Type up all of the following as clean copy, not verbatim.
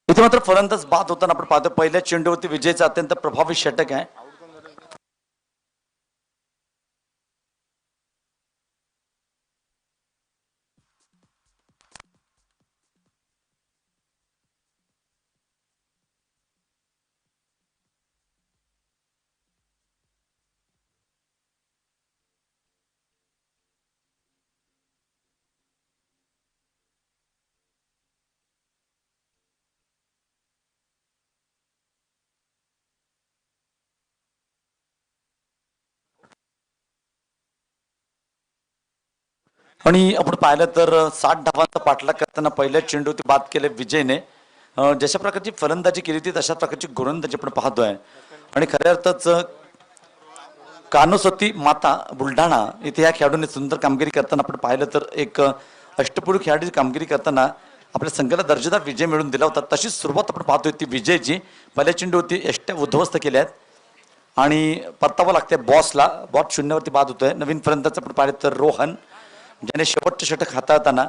इथे मात्र फलंदाज बाद होताना आपण पाहतो पहिल्या चेंडूवरती विजयचा अत्यंत प्रभावी षटक आहे. आणि आपण पाहिलं तर 60 धावांचा पाठलाग करताना पहिल्या चेंडूवरती बाद केले विजयने. जशा प्रकारची फलंदाजी केली होती तशा प्रकारची गोलंदाजी आपण पाहतोय. आणि खऱ्या अर्थाच कानोसती माता बुलढाणा इथे या खेळाडूंनी सुंदर कामगिरी करताना आपण पाहिलं तर एक अष्टपैलू खेळाडूची कामगिरी करताना आपल्या संघाला दर्जेदार विजय मिळवून दिला होता. तशीच सुरुवात आपण पाहतोय ती विजयची. पहिल्या चेंडूवरती एष्ट्या उद्ध्वस्त केल्या आहेत आणि परतावं लागते बॉसला. बॉस शून्यावरती बाद होतोय. नवीन फलंदाज आपण पाहिलं तर रोहन, ज्याने शेवटचे षटक हाताळताना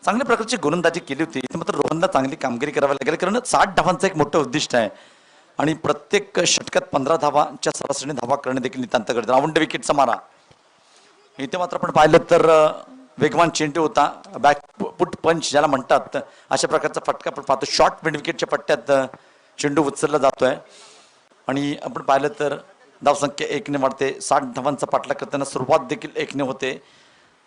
चांगल्या प्रकारची गोलंदाजी केली होती. इथे मात्र रोहनला चांगली कामगिरी करावी लागेल कारण 60 धावांचं एक मोठं उद्दिष्ट आहे आणि प्रत्येक षटकात 15 धावांच्या सरासरीने धावा करणे देखील नितांत गरजेचं. राऊंड विकेटचा मारा. इथे मात्र आपण पाहिलं तर वेगवान चेंडू होता. बॅकफुट पंच ज्याला म्हणतात अशा प्रकारचा फटका आपण पाहतो. शॉर्ट मिड विकेटच्या पट्ट्यात चेंडू उचलला जातोय आणि आपण पाहिलं तर धावसंख्या 1ने वाढते. 60 धावांचा पाठलाग करताना सुरुवात देखील 1ने होते.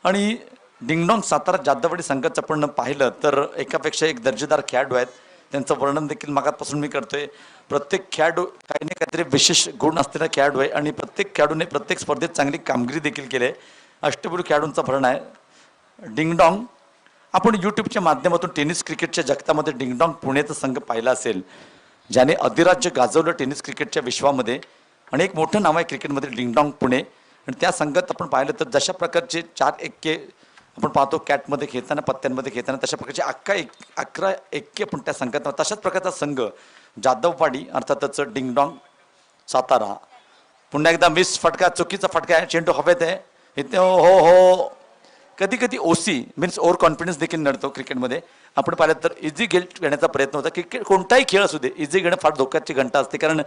आणि डिंगडॉंग सातारा जाधववाडी संघाचं आपण पाहिलं तर एकापेक्षा एक दर्जेदार खेळाडू आहेत. त्यांचं वर्णन देखील मागापासून मी करतोय. प्रत्येक खेळाडू काही ना काहीतरी विशेष गुण असलेला खेळाडू आहे आणि प्रत्येक खेळाडूने प्रत्येक स्पर्धेत चांगली कामगिरी देखील केली आहे. अष्टपैलू खेळाडूंचा भरणा आहे. डिंगडॉंग आपण यूट्यूबच्या माध्यमातून टेनिस क्रिकेटच्या जगतामध्ये डिंगडॉंग पुणेचा संघ पाहिला असेल, ज्याने अधिराज्य गाजवलं टेनिस क्रिकेटच्या विश्वामध्ये आणि एक मोठं नाव आहे क्रिकेटमध्ये डिंगडॉंग पुणे. आणि त्या संघात आपण पाहिलं तर जशा प्रकारचे 4 एक्के आपण पाहतो कॅटमध्ये खेळताना पत्त्यांमध्ये खेळताना तशा प्रकारचे 11 एक्के आपण त्या संघात तशाच प्रकारचा संघ जाधववाडी अर्थातच डिंगडॉंग सातारा. पुन्हा एकदा मिस फटका, चुकीचा फटका आहे. चेंडू हवेत आहे इथे. हो कधी कधी ओसी मीन्स ओव्हर कॉन्फिडन्स देखील नडतो क्रिकेटमध्ये. आपण पाहिलं तर इझी घेण्याचा प्रयत्न होता. क्रिकेट कोणताही खेळ असू दे इझी घेणं फार धोक्याची घंटा असते कारण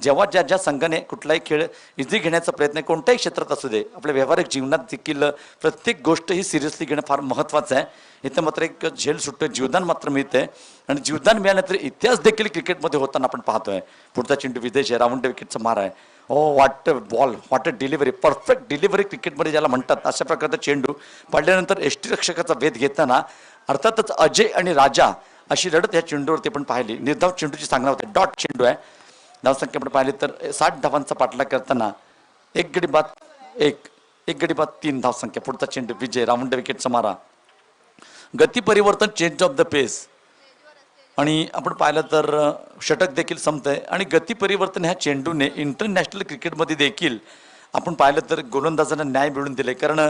जेव्हा ज्या संघाने कुठलाही खेळ इझी घेण्याचा प्रयत्न कोणत्याही क्षेत्रात असू दे आपल्या व्यावहारिक जीवनात देखील प्रत्येक गोष्ट ही सिरियसली घेणं फार महत्त्वाचं आहे. इथं मात्र एक झेल सुटतं, जीवदान मात्र मिळतंय आणि जीवदान मिळाल्यानंतर इतिहास देखील क्रिकेटमध्ये होताना आपण पाहतोय. पुढचा चेंडू विदेश राऊंड विकेटचा मार आहे. What ball, what delivery, perfect delivery क्रिकेटमध्ये ज्याला म्हणतात अशा प्रकारचा चेंडू पडल्यानंतर यष्टीरक्षकाचा वेध घेताना अर्थातच अजय आणि राजा अशी लढत या चेंडूवरती आपण पाहिली. निर्धाव चेंडूची सांगणार होते. डॉट चेंडू आहे. धावसंख्या आपण पाहिली तर 60 धावांचा पाठलाग करताना एक गडी बाद 3 धावसंख्या. पुढचा चेंडू विजय राऊंड विकेटचा मारा. गती परिवर्तन, चेंज ऑफ द पेस आणि आपण पाहिलं तर षटक देखील संपतंय आणि गती परिवर्तन ह्या चेंडूने इंटरनॅशनल क्रिकेटमध्ये देखील आपण पाहिलं तर गोलंदाजांना न्याय मिळवून दिले. कारण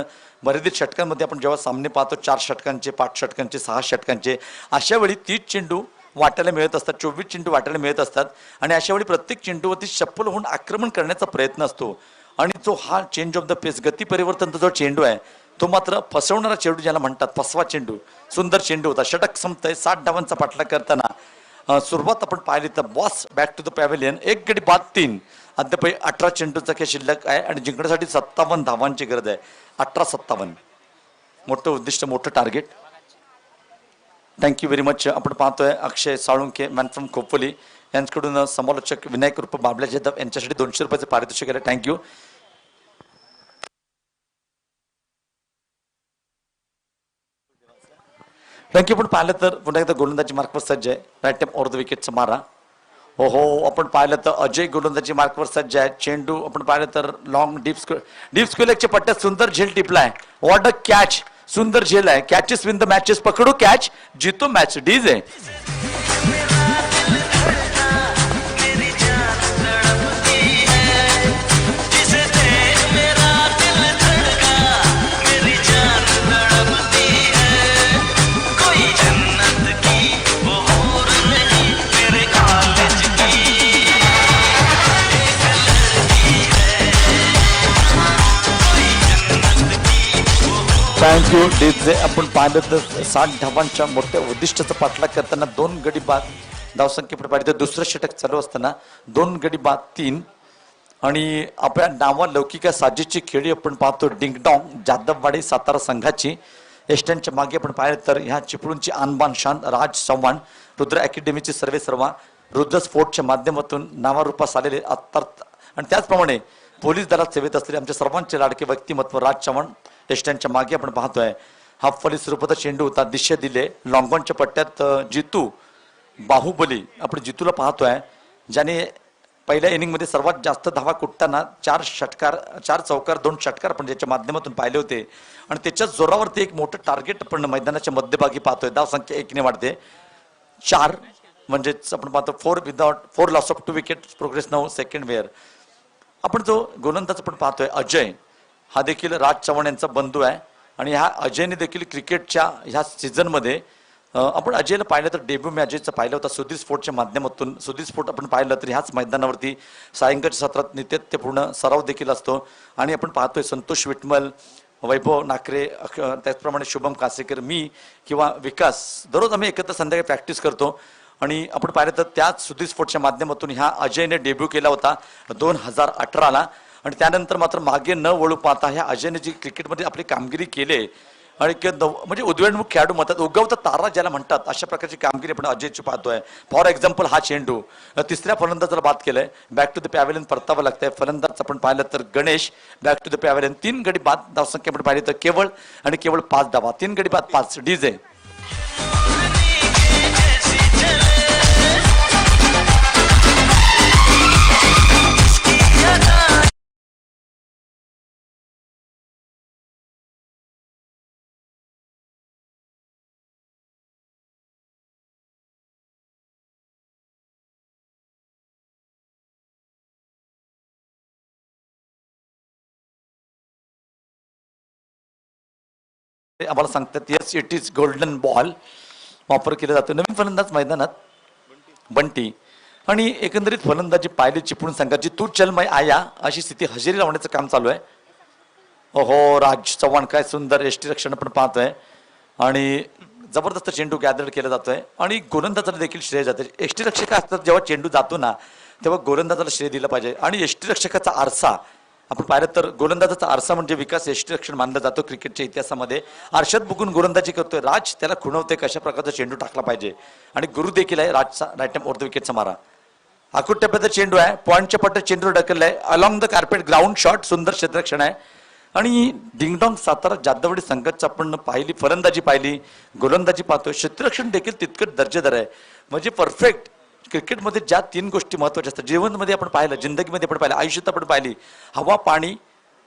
मर्यादित षटकांमध्ये आपण जेव्हा सामने पाहतो 4 षटकांचे, 5 षटकांचे, 6 षटकांचे, अशा वेळी 30 चेंडू वाटायला मिळत असतात, 24 चेंडू वाटायला मिळत असतात आणि अशा वेळी प्रत्येक चेंडूवरती शप्पल होऊन आक्रमण करण्याचा प्रयत्न असतो. आणि जो हा चेंज ऑफ द पेस गती परिवर्तनचा जो चेंडू आहे तो मात्र फसवणारा चेंडू ज्याला म्हणतात, फसवा चेंडू, सुंदर चेंडू होता. षटक संपतंय. 60 धावांचा पाठलाग करताना सुरुवात आपण पाहिली तर boss back to the pavilion. 1 गडी बाद 3. अद्याप 18 चेंडूचा खेळ शिल्लक आहे आणि जिंकण्यासाठी 57 धावांची गरज आहे. 18-57 मोठं उद्दिष्ट, मोठं टार्गेट. Thank you very much. आपण पाहतोय अक्षय साळुंखे मॅन फ्रॉम खोपोली यांच्याकडून समालोचक विनायक रूप बाबल्या जाधव यांच्यासाठी 200 रुपयाचे पारितोषिक आहे. थँक्यू. थँक्यू. पण पाहिलं तर पुन्हा एकदा गोलंदाजी मार्कवर सज्ज आहे. राईट टाइम ओव्हर द विकेटचा मारा. आपण पाहिलं तर अजय गोलंदाजी मार्कवर सज्ज आहे. चेंडू आपण पाहिलं तर लॉंग डीप स्क्वेअरच्या पट्ट्यात सुंदर झेल टिपलाय. व्हॉट अ कॅच, सुंदर झेल आहे. Catches win the matches. पकडू कॅच, जीतो मॅच. डीज आहे. Thank you DJ. आपण पाहिलं तर 60 धावांच्या मोठ्या उद्दिष्टाचा पाठलाग करताना 2 गडी बाद धावसंख्या पाहिजे तर दुसरं षटक चालू असताना 2 गडी बाद 3 आणि आपल्या नावा लौकिका साजेची खेळी आपण पाहतो डिंगडॉंग जाधववाडी सातारा संघाची. एस्टनच्या मागे आपण पाहिलं तर ह्या चिपळूणची आणबान शान राज चव्हाण रुद्र अकॅडमीची सर्वे सर्वा रुद्र स्पोर्टच्या माध्यमातून नावारूपास आलेले आणि त्याचप्रमाणे पोलीस दलात सेवेत असलेले आमच्या सर्वांचे लाडके व्यक्तिमत्व राज चव्हाण एस्टनच्या मागे आपण पाहतोय. हा फली स्वरूपाचा चेंडू होता दिशा दिले लॉंगॉनच्या पट्ट्यात जितू बाहुबली आपण जितूला पाहतोय ज्याने पहिल्या इनिंगमध्ये सर्वात जास्त धावा कुटताना 4 चौकार 2 षटकार आपण त्याच्या माध्यमातून पाहिले होते आणि त्याच्या जोरावरती एक मोठं टार्गेट आपण मैदानाच्या मध्यभागी पाहतोय. धाव संख्या 1 ने वाढते 4 म्हणजेच आपण पाहतो 4 loss of 2 wicket progress now second over. आपण जो गोलंदाज आपण पाहतोय अजय हा देखील राज चव्हाण यांचा बंधू आहे आणि ह्या अजयने देखील क्रिकेटच्या ह्या सीझनमध्ये आपण अजयला पाहिलं तर डेब्यू मी अजयचं पाहिलं होता सुधीर स्पोर्टच्या माध्यमातून. सुधीर स्पोर्ट आपण पाहिलं तर ह्याच मैदानावरती सायंकाळच्या सत्रात नित्यपूर्ण सराव देखील असतो आणि आपण पाहतोय संतोष विटमल वैभव नाकरे त्याचप्रमाणे शुभम कासेकर मी किंवा विकास दररोज आम्ही एकत्र संध्याकाळी प्रॅक्टिस करतो आणि आपण पाहिलं तर त्याच सुधीर स्पोर्टच्या माध्यमातून ह्या अजयने डेब्यू केला होता 2018ला आणि त्यानंतर मात्र मागे न वळू पाहता ह्या अजयने जी क्रिकेटमध्ये आपली कामगिरी केली आणि म्हणजे उदयोन्मुख खेळाडू म्हणतात उगवता तारा ज्याला म्हणतात अशा प्रकारची कामगिरी आपण अजयची पाहतोय. फॉर एक्झाम्पल हा चेंडू तिसऱ्या फलंदाजाला बाद केलंय बॅक टू द पॅव्हेलियन परतावं लागतंय. फलंदाज आपण पाहिलं तर Ganesh back to the pavilion 3 गडी बाद धावसंख्या आपण पाहिली तर केवळ 5 धावा 3 गडी बाद 5 डीजे. आम्हाला सांगतात yes it is golden ball वापर केला जातो. नवीन फलंदाज मैदानात बंटी आणि एकंदरीत फलंदाजी पाहिली चिपळूण संघाची तू चल मै आया अशी स्थिती हजेरी लावण्याचं काम चालू आहे. ओहो राज चव्हाण काय सुंदर एष्टी रक्षण आपण पाहतोय आणि जबरदस्त चेंडू गॅदर केला जातोय आणि गोलंदाजाला देखील श्रेय जाते. एष्टी रक्षक असतात जेव्हा चेंडू जातो ना तेव्हा गोलंदाजाला श्रेय दिलं पाहिजे आणि एष्टी रक्षकाचा आरसा आपण पाहिलं तर गोलंदाजाचा आरसा म्हणजे विकास यष्टीरक्षण मानला जातो क्रिकेटच्या इतिहासामध्ये. आरशात बघून गोलंदाजी करतोय राज त्याला खुणवते कशा प्रकारचा चेंडू टाकला पाहिजे आणि गुरु देखील आहे राजचा राईट हँड ओव्हर द विकेटचा मारा. आकुट टप्प्याचा चेंडू आहे पॉईंटच्या पट्ट्यात चेंडू ढकललाय along the carpet ground shot सुंदर क्षेत्ररक्षण आहे आणि डिंगडॉंग सातारा जाधववाडी संघाची आपण पाहिली फलंदाजी पाहिली गोलंदाजी पाहतोय क्षेत्ररक्षण देखील तितकंच दर्जेदार आहे. म्हणजे परफेक्ट क्रिकेटमध्ये ज्या 3 गोष्टी महत्त्वाच्या असतात जीवनमध्ये आपण पाहिलं जिंदगीमध्ये आपण पाहिलं आयुष्यात आपण पाहिली हवा पाणी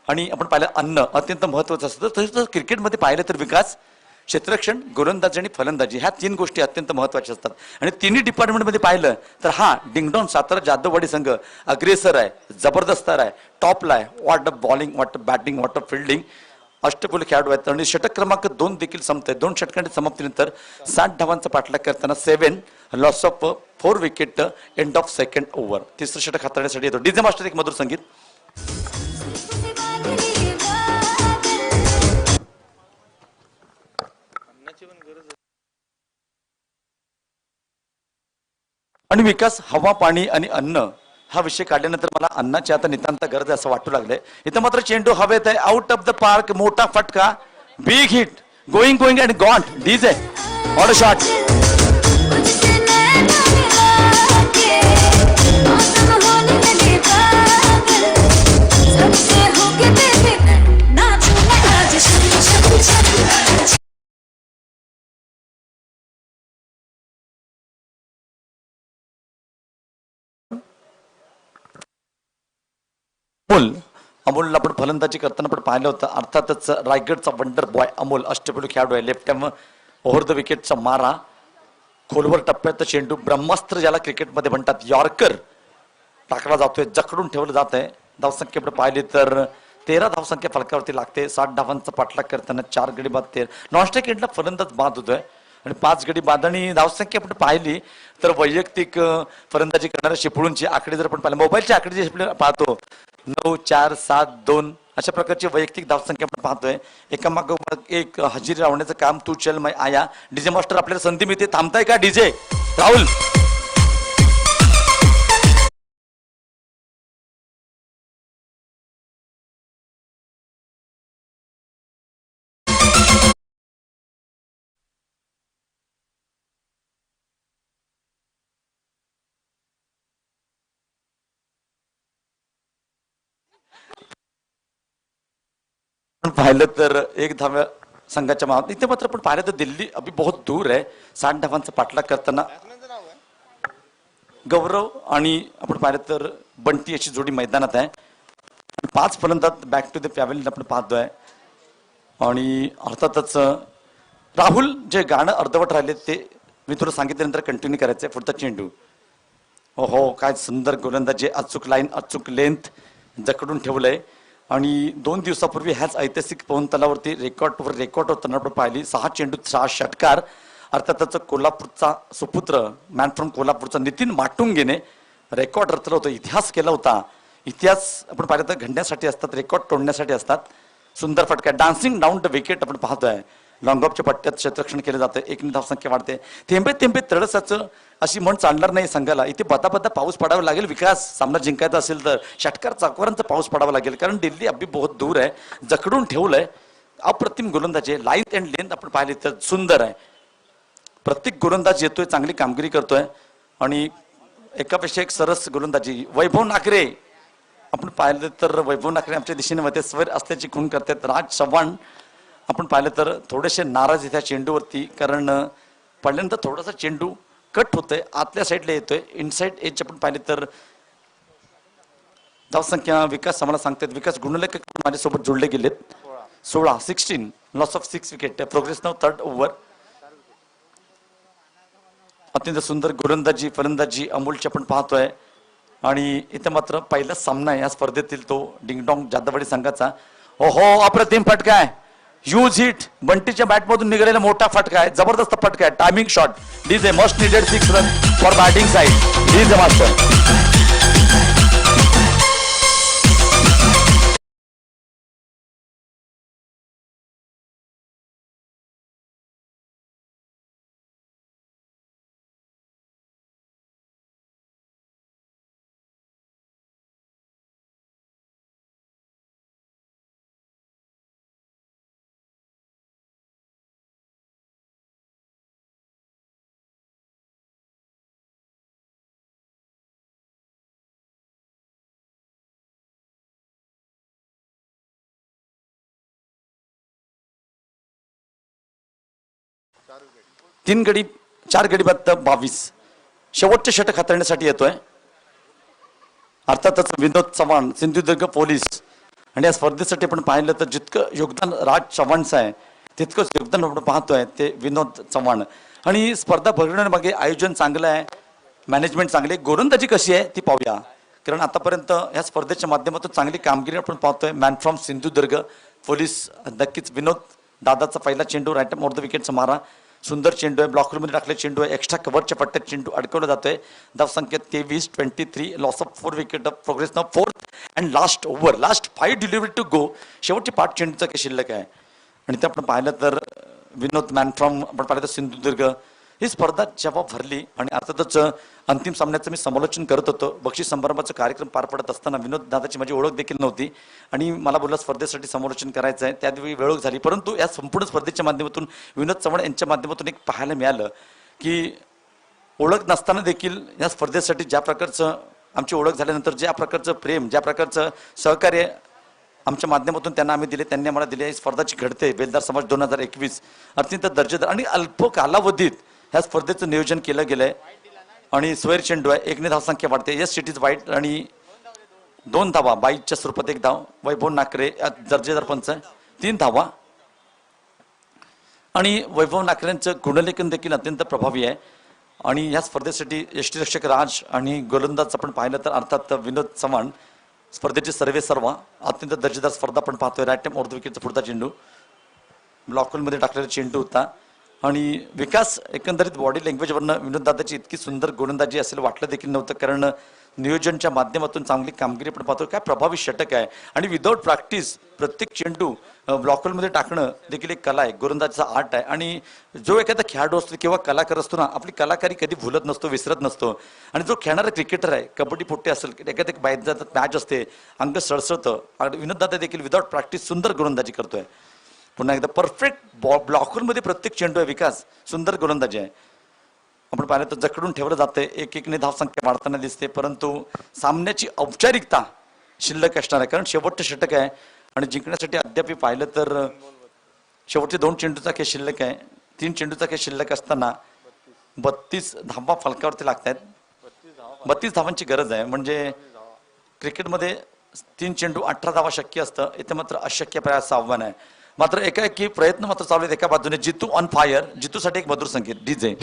आणि आपण पाहिलं अन्न अत्यंत महत्त्वाचं असतं. तसंच क्रिकेटमध्ये पाहिलं तर विकास क्षेत्ररक्षण गोलंदाजी आणि फलंदाजी ह्या 3 गोष्टी अत्यंत महत्त्वाच्या असतात आणि तिन्ही डिपार्टमेंटमध्ये पाहिलं तर हा डिंगडॉंग सातारा जाधववाडी संघ अग्रेसर आहे जबरदस्त आहे टॉपला आहे. What a bowling what a batting what a fielding अष्टपैलू खेळाडू आहेत आणि षटक क्रमांक 2 देखील संपत आहे. 2 षटकांच्या समाप्तीनंतर 60 धावांचा पाठलाग करताना 7 loss of 4 wicket end of second over. तिसरं षटक हाताळण्यासाठी येतो डीजे मास्टर एक मधुर संगीत. आणि विकास हवा पाणी आणि अन्न हा विषय काढल्यानंतर मला अन्नाची आता नितांत गरज असं वाटू लागलंय. इथं मात्र चेंडू हवेत आहे आउट ऑफ द पार्क मोठा फटका big hit going and gone DJ all shot. अमोलला आपण फलंदाजी करताना पण पाहिलं होतं अर्थातच रायगडचा वंडर बॉय अमोल अष्टपैलू खेळाडू आहे. लेफ्ट हँड ओव्हर द विकेटचा मारा खोलवर टप्प्यात चेंडू ब्रह्मास्त्र ज्याला क्रिकेटमध्ये म्हणतात यॉर्कर टाकला जातोय जखडून ठेवलं जात आहे. धावसंख्येकडे पाहिली तर 13 धावसंख्या फलकावरती लागते. 60 धावांचा पाठलाग करताना 4 गडी बाद 13 नॉनस्ट्राईक एंडला फलंदाज बाद होतोय आणि 5 गडी बाद आणि धावसंख्या आपण पाहिली तर वैयक्तिक फलंदाजी करणाऱ्या चिपळूणची आकडे जर आपण पाहिले मोबाईलची आकडे जे पाहतो 9 4 7 2 अशा प्रकारची वैयक्तिक धावसंख्या आपण पाहतोय. एकामागोमाग एक हजेरी लावण्याचं काम तू चल मैं आया. डीजे मास्टर आपल्याला संधी मिळते, थांबताय का डीजे राहुल? पाहिलं तर एक धाव्या संघाच्या मागे इथे मात्र आपण पाहिलं तर दिल्ली अभी बहुत दूर आहे. 60 धावांचा पाठलाग करताना गौरव आणि आपण पाहिलं तर बंटी अशी जोडी मैदानात आहे. 5 फलंदाज बॅक टू द पॅव्हेलियन आपण पाहतोय. आणि अर्थातच राहुल जे गाणं अर्धवट राहिले ते मी तुला सांगितल्यानंतर कंटिन्यू करायचंय. पुढचा चेंडू, हो काय सुंदर गोलंदाजी, अचूक लाईन अचूक लेंथ जकडून ठेवलंय. आणि 2 दिवसापूर्वी ह्याच ऐतिहासिक पवन तलावरती रेकॉर्ड होताना आपण पाहिली. 6 चेंडू 6 षटकार. अर्थातच कोल्हापूरचा सुपुत्र मॅन फ्रॉम कोल्हापूरचा नितीन माटुंगेने रेकॉर्ड रचला होता, इतिहास केला होता. इतिहास आपण पाहिलं तर घडण्यासाठी असतात, रेकॉर्ड तोडण्यासाठी असतात. सुंदर फटका, डान्सिंग डाऊन द विकेट आपण पाहतोय. लॉंग ऑफच्या पट्ट्यात क्षेत्ररक्षण केलं जातं. एक धावसंख्या वाढते. थेंबे थेंबे तळसाचं अशी म्हण चालणार नाही संघाला. इथे बता बता पाऊस पडावा लागेल. विकास सामना जिंकायचा असेल तर षटकार चाकवरांचा पाऊस पडावा लागेल, कारण दिल्ली अभी बहुत दूर आहे. जकडून ठेवलंय. अप्रतिम गोलंदाजी, लाईन अँड लेंथ आपण पाहिली तर सुंदर आहे. प्रत्येक गोलंदाज येतोय, चांगली कामगिरी करतोय. आणि एकापेक्षा एक सरस गोलंदाजी. वैभव नाकरे आपण पाहिलं तर वैभव नाकरे आमच्या दिशेने मध्ये स्वर असल्याची खूण करतात. राज चव्हाण आपण पाहिलं तर थोडेसे नाराज आहेत त्या चेंडूवरती, कारण पहिल्यांदा थोडासा चेंडू कट होतोय, आतल्या साईडला येतोय. इनसाइड एज आपण पाहिले तर धावसंख्या विकास आम्हाला सांगतात. विकास गुणलेखक माझ्यासोबत जोडले गेलेत. 16 loss of 6 wicket. Progress now 3rd over. अत्यंत सुंदर गोलंदाजी फलंदाजी अमोलची आपण पाहतोय. आणि इथे मात्र पहिला सामना आहे या स्पर्धेतील, तो डिंगडॉंग जाधववाडी संघाचा. हो अप्रतिम फटका आहे. ह्यूज हिट, बंटीच्या बॅटमधून निघालेला मोठा फटका आहे, जबरदस्त फटका आहे. Timing shot. DJ must needed 6 run for batting side. DJ master. तीन गडी 4 गडी बाद 22. शेवटचे षटक हाताळण्यासाठी येतोय. अर्थातच विनोद चव्हाण सिंधुदुर्ग पोलीस. आणि या स्पर्धेसाठी आपण पाहिलं तर जितकं योगदान राज चव्हाणचं आहे तितकंच योगदान आपण पाहतोय ते विनोद चव्हाण. आणि स्पर्धा भरवण्यामागे आयोजन चांगलं आहे, मॅनेजमेंट चांगली. गोलंदाजी कशी आहे ती पाहूया, कारण आतापर्यंत या स्पर्धेच्या माध्यमातून चांगली कामगिरी आपण पाहतोय. Man from Sindhudurg police. नक्कीच विनोद दादाचा पहिला चेंडू राईट मोर द विकेटचा मारा. सुंदर चेंडू आहे, ब्लॉक मध्ये टाकले चेंडू आहे. एक्स्ट्रा कव्हरच्या पट्ट्यात चेंडू अडकवला जातोय. धावसंख्या 23 loss of 4 wicket. Progress now 4th and last over. Last 5 delivery to go. शेवटची 5 चेंडूचा काही शिल्लक आहे. आणि ते आपण पाहिलं तर विनोद मॅन फ्रॉम आपण पाहिलं तर सिंधुदुर्ग. ही स्पर्धा जेव्हा भरली आणि अर्थातच अंतिम सामन्याचं मी समालोचन करत होतो. बक्षीस समारंभाचा कार्यक्रम पार पडत असताना विनोद दादाची माझी ओळख देखील नव्हती आणि मला बोलला स्पर्धेसाठी समालोचन करायचं आहे. त्यावेळी वेळ झाली, परंतु या संपूर्ण स्पर्धेच्या माध्यमातून विनोद चव्हाण यांच्या माध्यमातून एक पाहायला मिळालं की ओळख नसताना देखील या स्पर्धेसाठी ज्या प्रकारचं आमची ओळख झाल्यानंतर ज्या प्रकारचं प्रेम, ज्या प्रकारचं सहकार्य आमच्या माध्यमातून त्यांना आम्ही दिले, त्यांनी आम्हाला दिले. स्पर्धाची घडते बेलदार समाज 2021 अत्यंत दर्जेदार आणि अल्प कालावधीत ह्या स्पर्धेचं नियोजन केलं गेलंय. आणि स्वेर चेंडू आहे, 1 ने धावसंख्या वाढते. यस इट इज वाईट. आणि 2 धावा 22च्या स्वरूपात 1 धाव. वैभव नाकरे दर्जेदार पंच 3 धावा. आणि वैभव नाकरेंचं गुणलेखन देखील अत्यंत प्रभावी आहे. आणि या स्पर्धेसाठी यष्टीरक्षक राज आणि गोलंदाज आपण पाहिलं तर अर्थात विनोद चव्हाण स्पर्धेचे सर्व अत्यंत दर्जेदार स्पर्धा आपण पाहतोय. राईट टाइम ओव्हर द विकेटचा पुढचा चेंडू ब्लॉकमध्ये टाकलेला चेंडू होता. आणि विकास एकंदरीत बॉडी लँग्वेजवरनं विनोद दादाची इतकी सुंदर गोलंदाजी असेल वाटलं देखील नव्हतं, कारण नियोजनच्या माध्यमातून चांगली कामगिरी आपण पाहतो. काय प्रभावी षटक आहे आणि विदाऊट प्रॅक्टिस प्रत्येक चेंडू ब्लॉकरमध्ये टाकणं देखील एक कला आहे, गोलंदाजीचा आर्ट आहे. आणि जो एखादा खेळाडू असतो किंवा कलाकार असतो ना, आपली कलाकारी कधी भुलत नसतो, विसरत नसतो. आणि जो खेळणारा क्रिकेटर आहे, कबड्डी पोट्टे असेल, एखाद्या बाहेर मॅच असते, अंग सळसळतं. आणि विनोद दादा देखील विदाऊट प्रॅक्टिस सुंदर गोलंदाजी करतोय. पुन्हा एकदा परफेक्ट ब्लॉकरमध्ये प्रत्येक चेंडू आहे. विकास सुंदर गोलंदाजी आहे. आपण पाहिलं तर जकडून ठेवलं जाते, एक एकने धावसंख्या वाढताना दिसते, परंतु सामन्याची औपचारिकता शिल्लक असणार आहे, कारण शेवटचं षटक आहे. आणि जिंकण्यासाठी अद्याप पाहिलं तर शेवटचे 2 चेंडूचा खेळ शिल्लक आहे. 3 चेंडूचा खेळ शिल्लक असताना 32 धावा फलकावरती लागत आहेत. 32 धावांची गरज आहे. म्हणजे क्रिकेटमध्ये 3 चेंडू 18 धावा शक्य असतं, इथे मात्र अशक्य प्रयास आव्हान आहे. मात्र एकाएकी प्रयत्न मात्र चालू आहेत. एका बाजूने जितू ऑन फायर, जितूसाठी एक मधुर संकेत डीजे.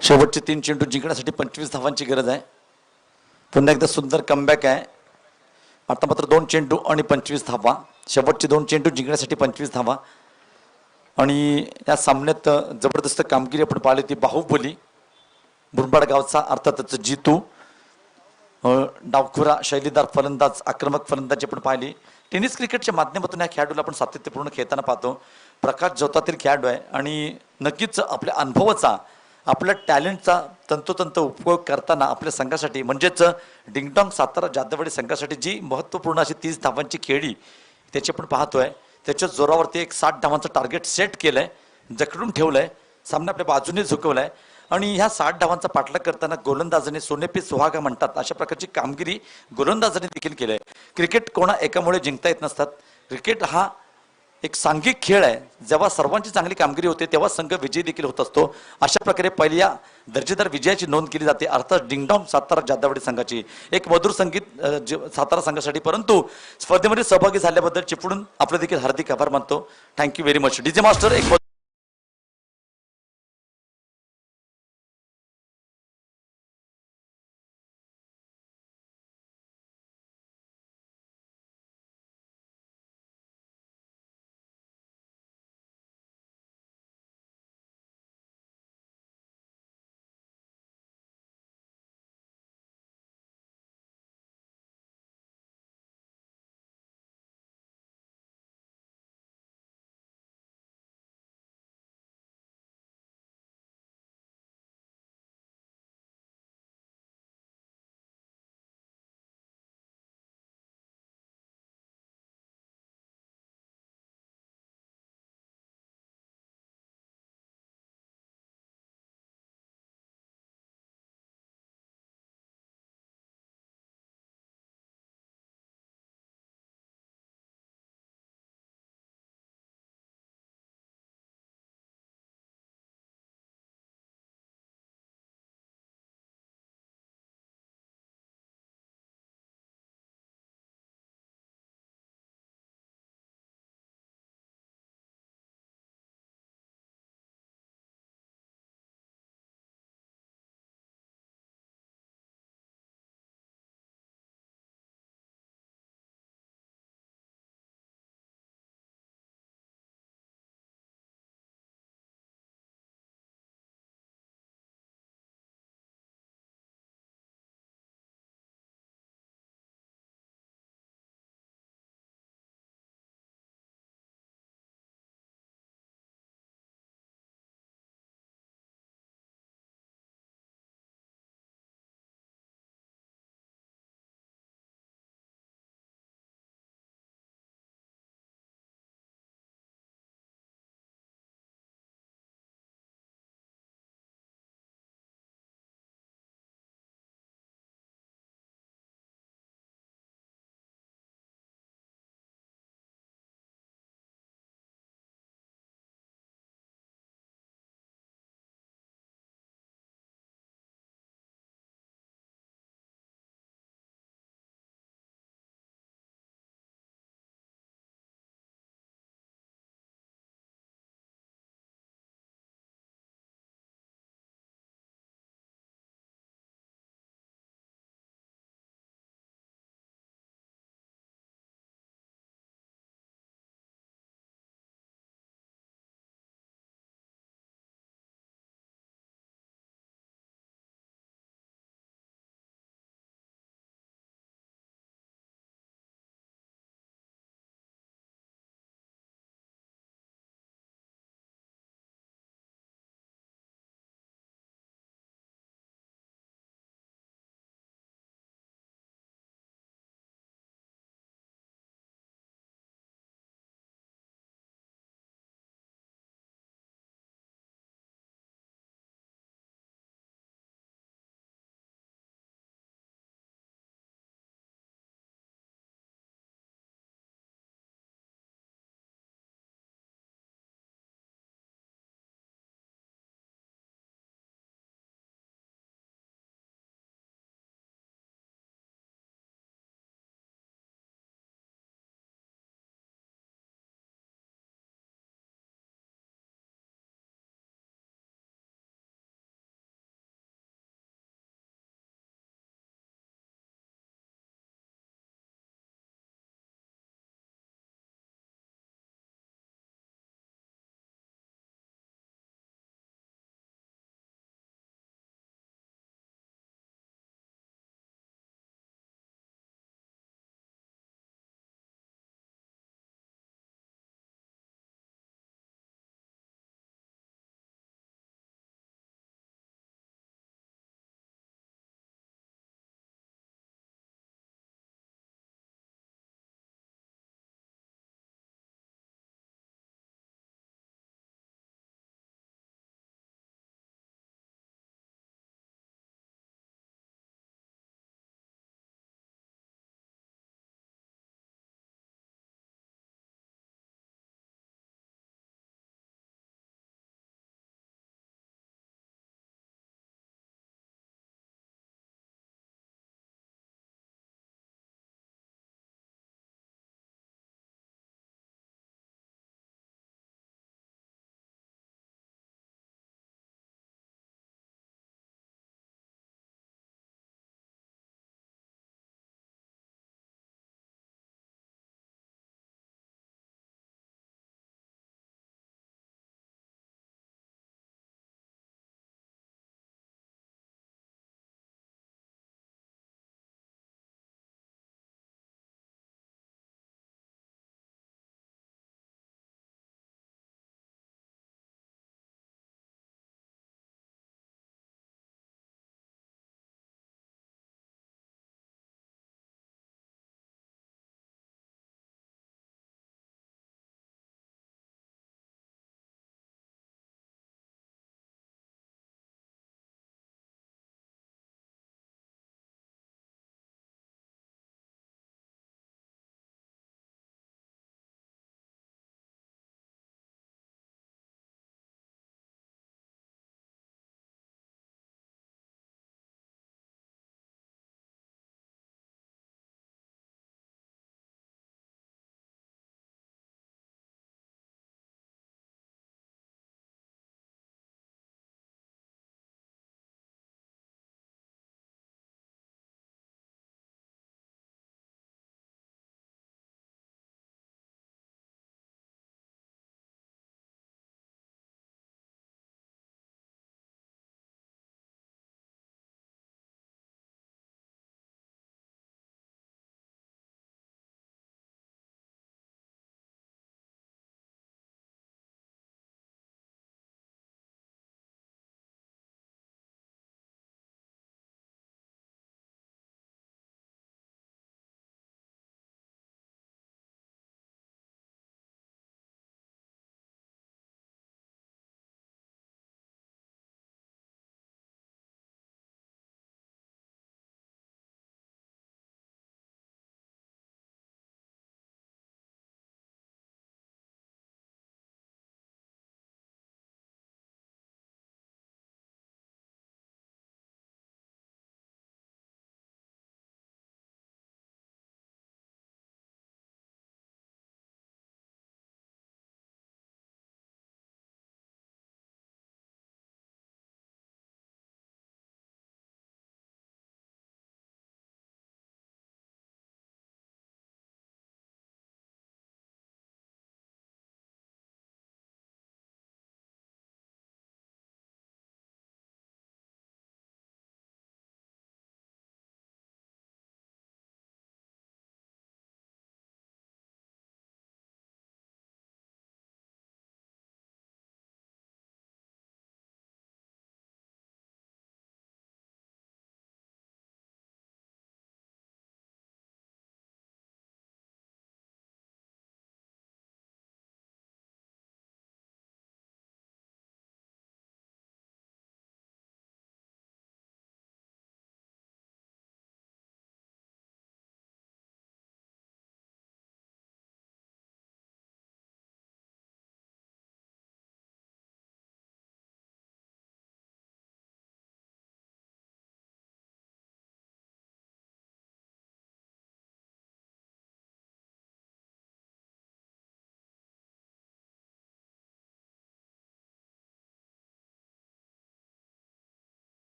शेवटचे 3 चेंडू जिंकण्यासाठी 25 धावांची गरज आहे. पुन्हा एकदा सुंदर कमबॅक आहे. आता मात्र 2 चेंडू आणि 25 धावा. शेवटचे 2 चेंडू जिंकण्यासाठी 25 धावा. आणि या सामन्यात जबरदस्त कामगिरी आपण पाहिली. ती बाहुबली बुरबाड गावचा अर्थातच जितू, डावखुरा शैलीदार फलंदाज, आक्रमक फलंदाजी आपण पाहिली. टेनिस क्रिकेटच्या माध्यमातून या खेळाडूला आपण सातत्यपूर्ण खेळताना पाहतो. प्रकाश जोतातील खेळाडू आहे आणि नक्कीच आपल्या अनुभवाचा, आपल्या टॅलेंटचा तंतोतंत उपयोग करताना आपल्या संघासाठी, म्हणजेच डिंगडॉंग सातारा जादववाडी संघासाठी जी महत्त्वपूर्ण अशी 30 धावांची खेळी त्याची आपण पाहतोय. त्याच्या जोरावरती एक 60 धावांचं टार्गेट सेट केलंय, जखडून ठेवलंय, सामना आपल्या बाजूने झुकवलाय. आणि ह्या 60 धावांचा पाठलाग करताना गोलंदाजाने सोने पे सुहागा म्हणतात अशा प्रकारची कामगिरी गोलंदाजाने देखील केली आहे. क्रिकेट कोणा एकामुळे जिंकता येत नसतात. क्रिकेट हा एक सांघिक खेळ आहे. जेव्हा सर्वांची चांगली कामगिरी होते तेव्हा संघ विजयी देखील होत असतो. अशा प्रकारे पहिल्या दर्जेदार विजयाची नोंद केली जाते, अर्थात डिंगडॉंग सातारा जादववाडी संघाची. एक मधुर संगीत सातारा संघासाठी. परंतु स्पर्धेमध्ये सहभागी झाल्याबद्दल चिपळूण आपले देखील हार्दिक आभार मानतो. Thank you very much. DJ master एक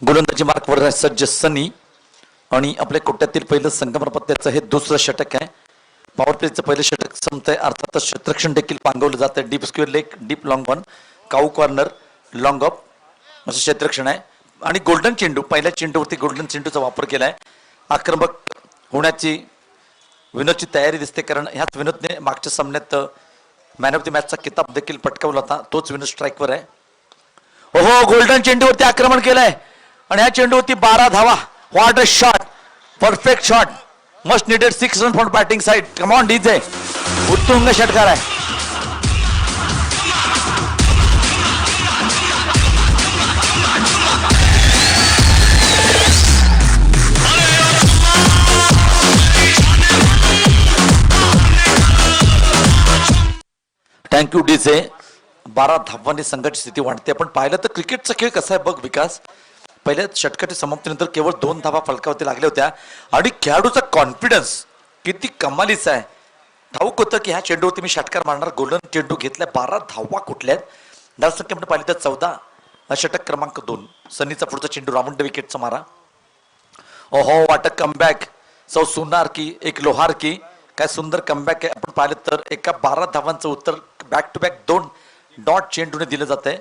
गोलंदाजी मार्कवर आहे सज्ज सनी आणि आपल्या कोट्यातील पहिलं संगमर पत्त्याचं हे दुसरं षटक आहे. पॉवर प्लेचं पहिलं षटक संपतंय. अर्थातच क्षेत्ररक्षण देखील पांगवलं जातं. Deep square leg, deep long on, cow corner, long off असं क्षेत्ररक्षण आहे. आणि गोल्डन चेंडू, पहिल्या चेंडूवरती गोल्डन चेंडूचा वापर केलाय. आक्रमक होण्याची विनोदची तयारी दिसते, कारण ह्याच विनोदने मागच्या सामन्यात मॅन ऑफ द मॅचचा किताब देखील पटकावला होता. तोच विनोद स्ट्राईकवर आहे. हो, गोल्डन चेंडूवरती आक्रमण केलंय आणि ह्या चेंडूवरती 12 धावा. What a shot, perfect shot, must needed 6 run from batting side. Come on DJ, उत्तुंग षटकार आहे. Thank you DJ. 12 धावांनी संघाची स्थिती वाढते. आपण पाहिलं तर क्रिकेटचा खेळ कसा आहे बघ विकास. पहिल्या षटकाच्या समाप्तीनंतर केवळ 2 धावा फलकावरती लागल्या होत्या आणि खेळाडूचा कॉन्फिडन्स किती कमालीचा आहे. ठाऊक होतं की ह्या चेंडूवरती मी षटकार मारणार. गोल्डन चेंडू घेतलाय. 12 धावा कुठल्या आहेत. धावसंख्या आपण पाहिली तर 14. षटक क्रमांक 2. सनीचा पुढचा चेंडू रामंड विकेटचा मारा. ओहो, वाट कमबॅक. सौ सुनार की एक लोहार की. काय सुंदर कमबॅक आहे. आपण पाहिलं तर एका 12 धावांचं उत्तर बॅक टू बॅक 2 डॉट चेंडूने दिलं जात आहे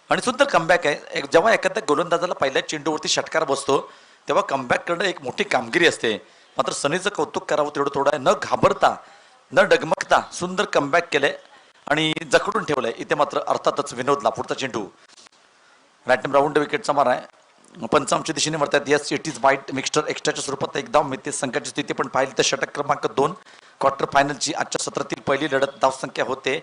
आणि सुंदर कमबॅक आहे. जेव्हा एखाद्या गोलंदाजाला पहिल्या चेंडूवरती षटकार बसतो तेव्हा कमबॅक करणं एक मोठी कामगिरी असते. मात्र सनीचं कौतुक करावं तेवढं थोडं आहे. न घाबरता, न डगमगता सुंदर कमबॅक केलंय आणि जखडून ठेवलंय. इथे मात्र अर्थातच विनोदला पुढचा चेंडू रॅटम राऊंड विकेटचा मारा आहे. पंचांच्या दिशेने म्हणतात. Yes, it is bite mixture एक्स्ट्राच्या स्वरूपात एकदा मिळते. संघाची स्थिती पण पाहिली तर षटक क्रमांक 2. क्वार्टर फायनलची आजच्या सत्रातील पहिली लढत. धावसंख्या होते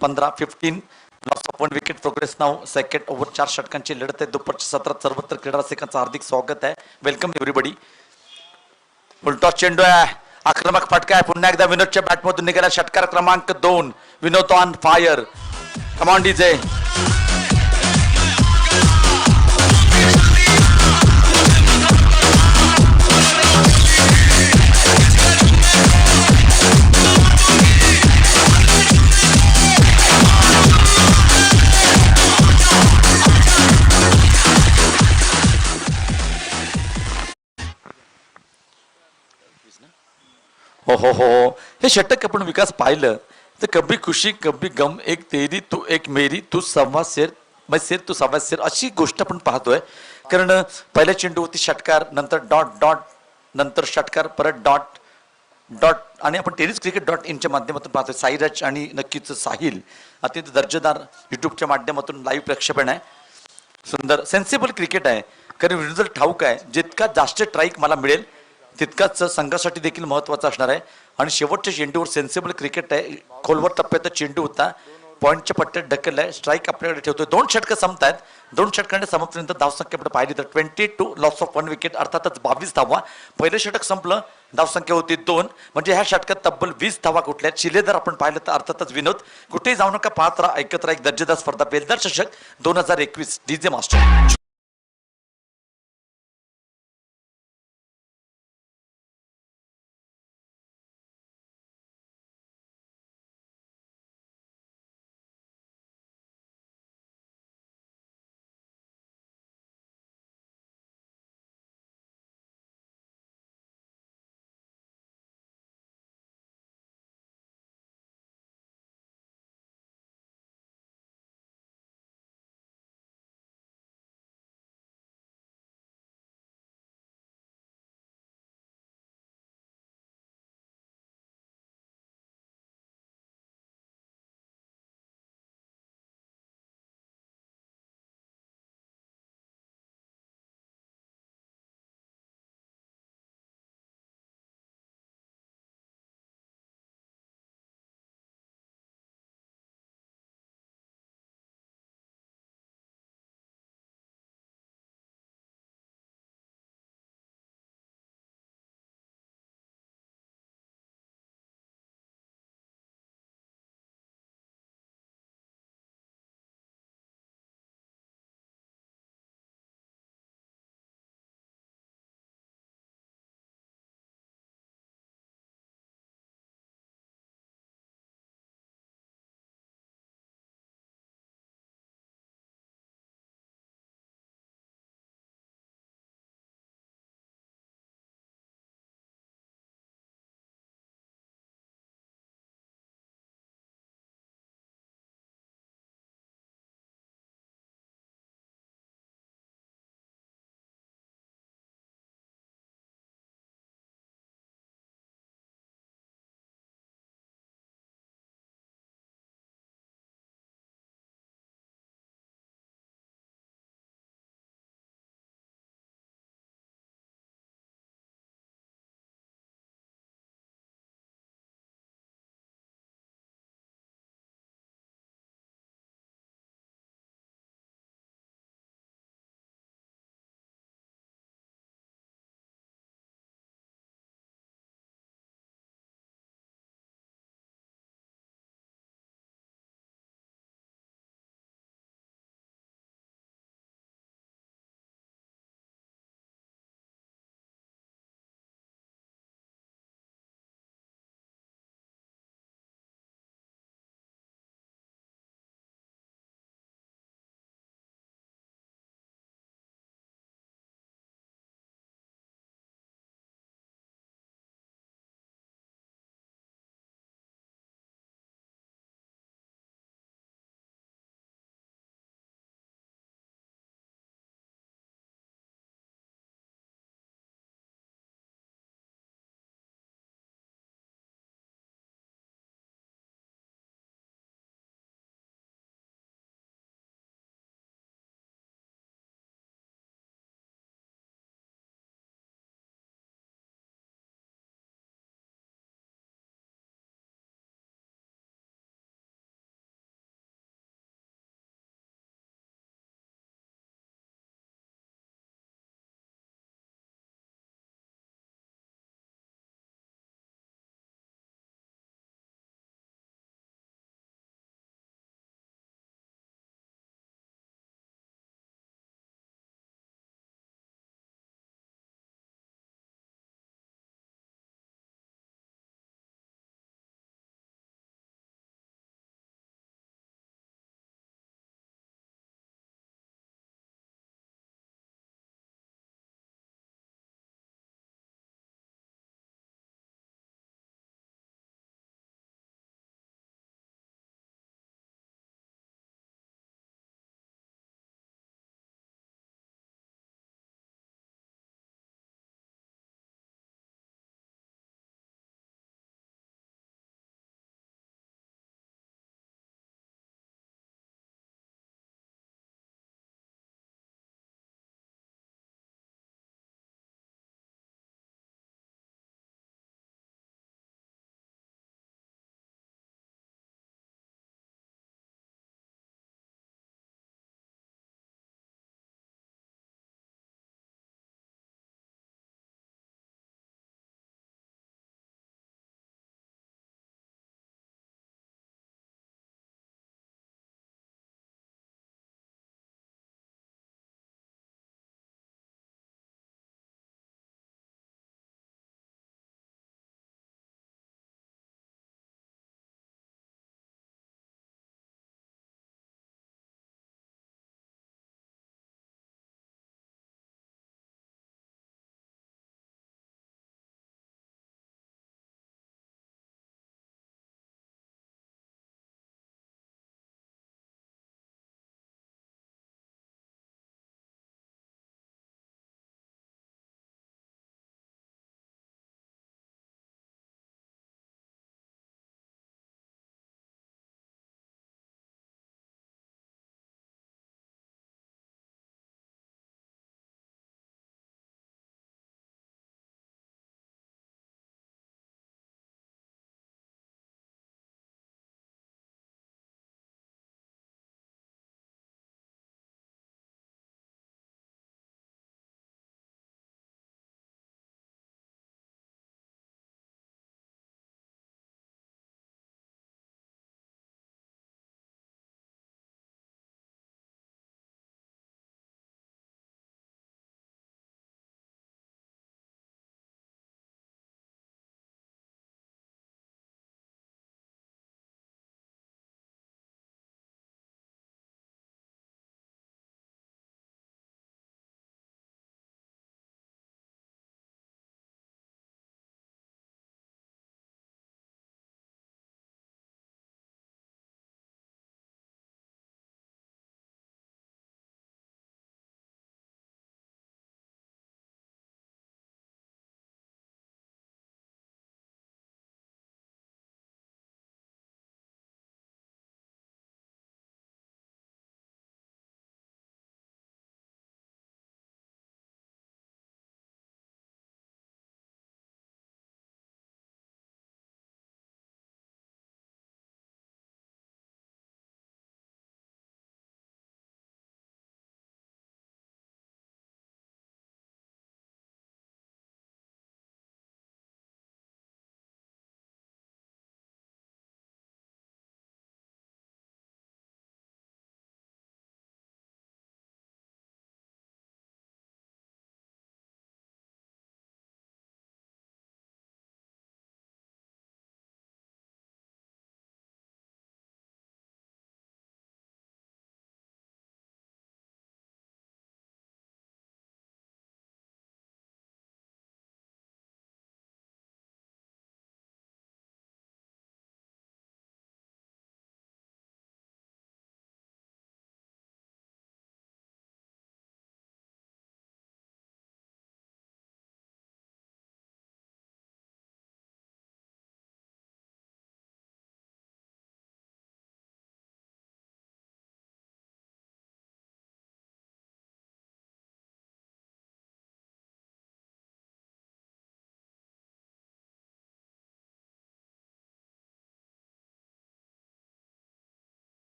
15-15. Loss of 1 wicket. Progress now second over. 4 षटकांची लढत आहे. दुपारच्या सत्रात सर्वत्र क्रीडा रसिकांचं हार्दिक स्वागत आहे. Welcome everybody. उलटॉस चेंडू आहे. आक्रमक फटका आहे. पुन्हा एकदा विनोदच्या बॅटमधून निघाला षटकार क्रमांक 2. Vinod on fire. Come on DJ. हो, हे षटक आपण विकास पाहिलं तर कभी खुशी कभी गम, एक तेरी तू एक मेरी, तू सव्वा शेर मै शेर तू सव्वा शेर, अशी गोष्ट आपण पाहतोय. कारण पहिल्या चेंडूवरती षटकार, नंतर डॉट डॉट, नंतर षटकार, परत डॉट डॉट आणि आपण टेनिस क्रिकेट डॉट इनच्या माध्यमातून पाहतोय. साईराज आणि नक्कीच साहिल अत्यंत दर्जेदार युट्यूबच्या माध्यमातून लाईव्ह प्रक्षेपण आहे. सुंदर सेन्सिबल क्रिकेट आहे. कारण रिझल्ट ठाऊक आहे. जितका जास्त स्ट्राईक मला मिळेल तितकाच संघासाठी देखील महत्त्वाचा असणार आहे. आणि शेवटच्या चेंडूवर सेन्सिबल क्रिकेट आहे. खोलवर टप्प्यात चेंडू होता, पॉईंटच्या पट्ट्यात ढकललाय. स्ट्राईक आपल्याकडे ठेवतोय. 2 षटकं संपतायत. 2 षटकांच्या समाप्तीनंतर धावसंख्या आपण पाहिली तर 22. लॉस ऑफ 1 विकेट, अर्थातच 22 धावा. पहिलं षटक संपलं, धावसंख्या होती 2. म्हणजे ह्या षटकात तब्बल 20 धावा कुठल्या. शिलेदार आपण पाहिलं तर अर्थातच विनोद. कुठेही जाऊ नका, पाहत राहा, ऐकत राहा. एक दर्जेदार स्पर्धा, बेलदार चषक 2021 डीजे मास्टर.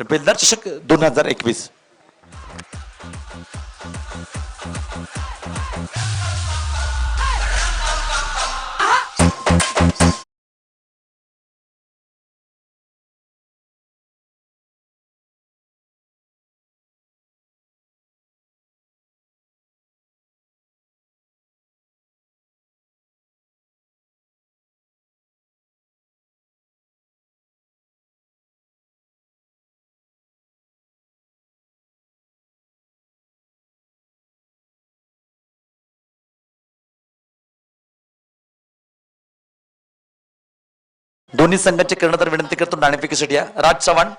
बेलदार चषक 2021. दोन्ही संघाचे कर्णधार विनंती करतो नाणेफेकीसाठी या राज चव्हाण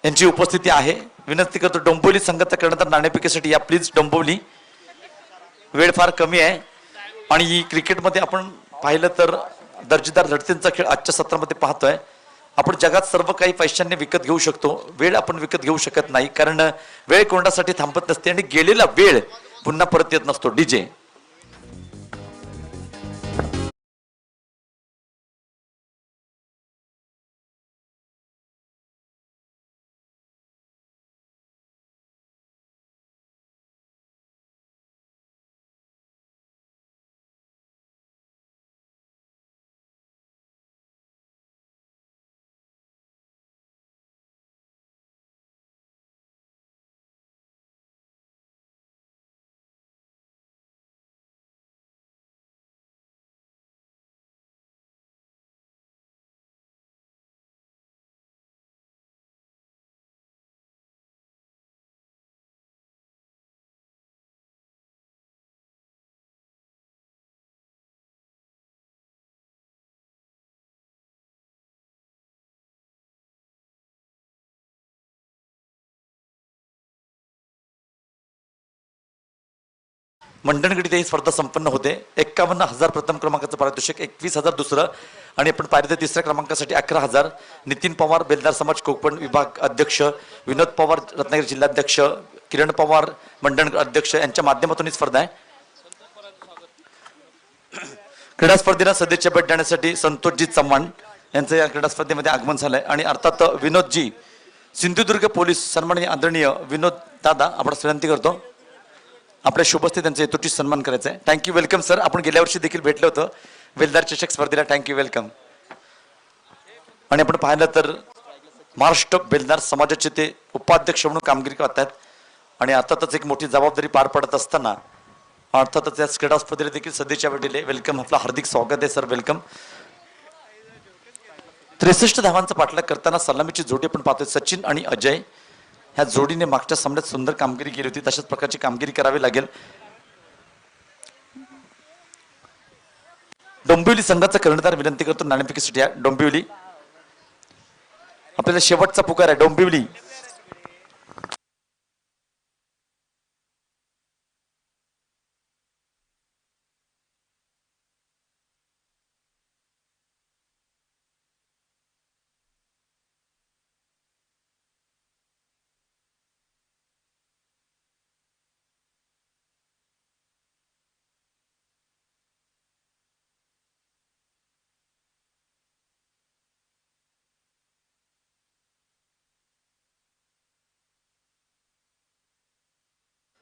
यांची उपस्थिती आहे. विनंती करतो डोंबिवली संघाचा कर्णधार नाणेफेकीसाठी या प्लीज. डोंबिवली वेळ फार कमी आहे आणि क्रिकेटमध्ये आपण पाहिलं तर दर्जेदार लढतींचा खेळ आजच्या सत्रामध्ये पाहतोय. आपण जगात सर्व काही पैशांनी विकत घेऊ शकतो, वेळ आपण विकत घेऊ शकत नाही, कारण वेळ कोणासाठी थांबत नसते आणि गेलेला वेळ पुन्हा परत येत नसतो. डीजे मंडणगडीत ही स्पर्धा संपन्न होते. 51,000 प्रथम क्रमांकाचं पारितोषिक, 21,000 दुसरं आणि आपण पाहिलं तर तिसऱ्या क्रमांकासाठी 11,000. नितीन पवार बेलदार समाज कोकण विभाग अध्यक्ष, विनोद पवार रत्नागिरी जिल्हाध्यक्ष, किरण पवार मंडणगड अध्यक्ष यांच्या माध्यमातून ही स्पर्धा आहे. क्रीडा स्पर्धेला सदिच्छा भेट देण्यासाठी संतोषजी चव्हाण यांचं या क्रीडा स्पर्धेमध्ये आगमन झालंय आणि अर्थात विनोदजी सिंधुदुर्ग पोलीस सन्माननीय आदरणीय विनोद दादा आपण विनंती करतो आपल्या शुभस्थित त्यांचा यथोचित सन्मान करायचा आहे. Thank you, welcome sir. आपण गेल्या वर्षी देखील भेटलो होतो बेलदार चषक स्पर्धेला. Thank you, welcome. आणि आपण पाहिलं तर महाराष्ट्र बेलदार समाजाचे ते उपाध्यक्ष म्हणून कामगिरी करत आहेत आणि अर्थातच एक मोठी जबाबदारी पार पडत असताना अर्थातच या क्रीडा स्पर्धेला देखील सदिच्छा भेटले. वेलकम, आपलं हार्दिक स्वागत आहे सर, वेलकम. 63 धावांचा पाठलाग करताना सलामीची जोडी आपण पाहतोय. सचिन आणि अजय ह्या जोडीने मागच्या सामन्यात सुंदर कामगिरी केली होती, तशाच प्रकारची कामगिरी करावी लागेल. डोंबिवली संघाचा कर्णधार विनंती करतो नाणेफेकीसाठी या. डोंबिवली आपल्याला शेवटचा पुकार आहे. डोंबिवली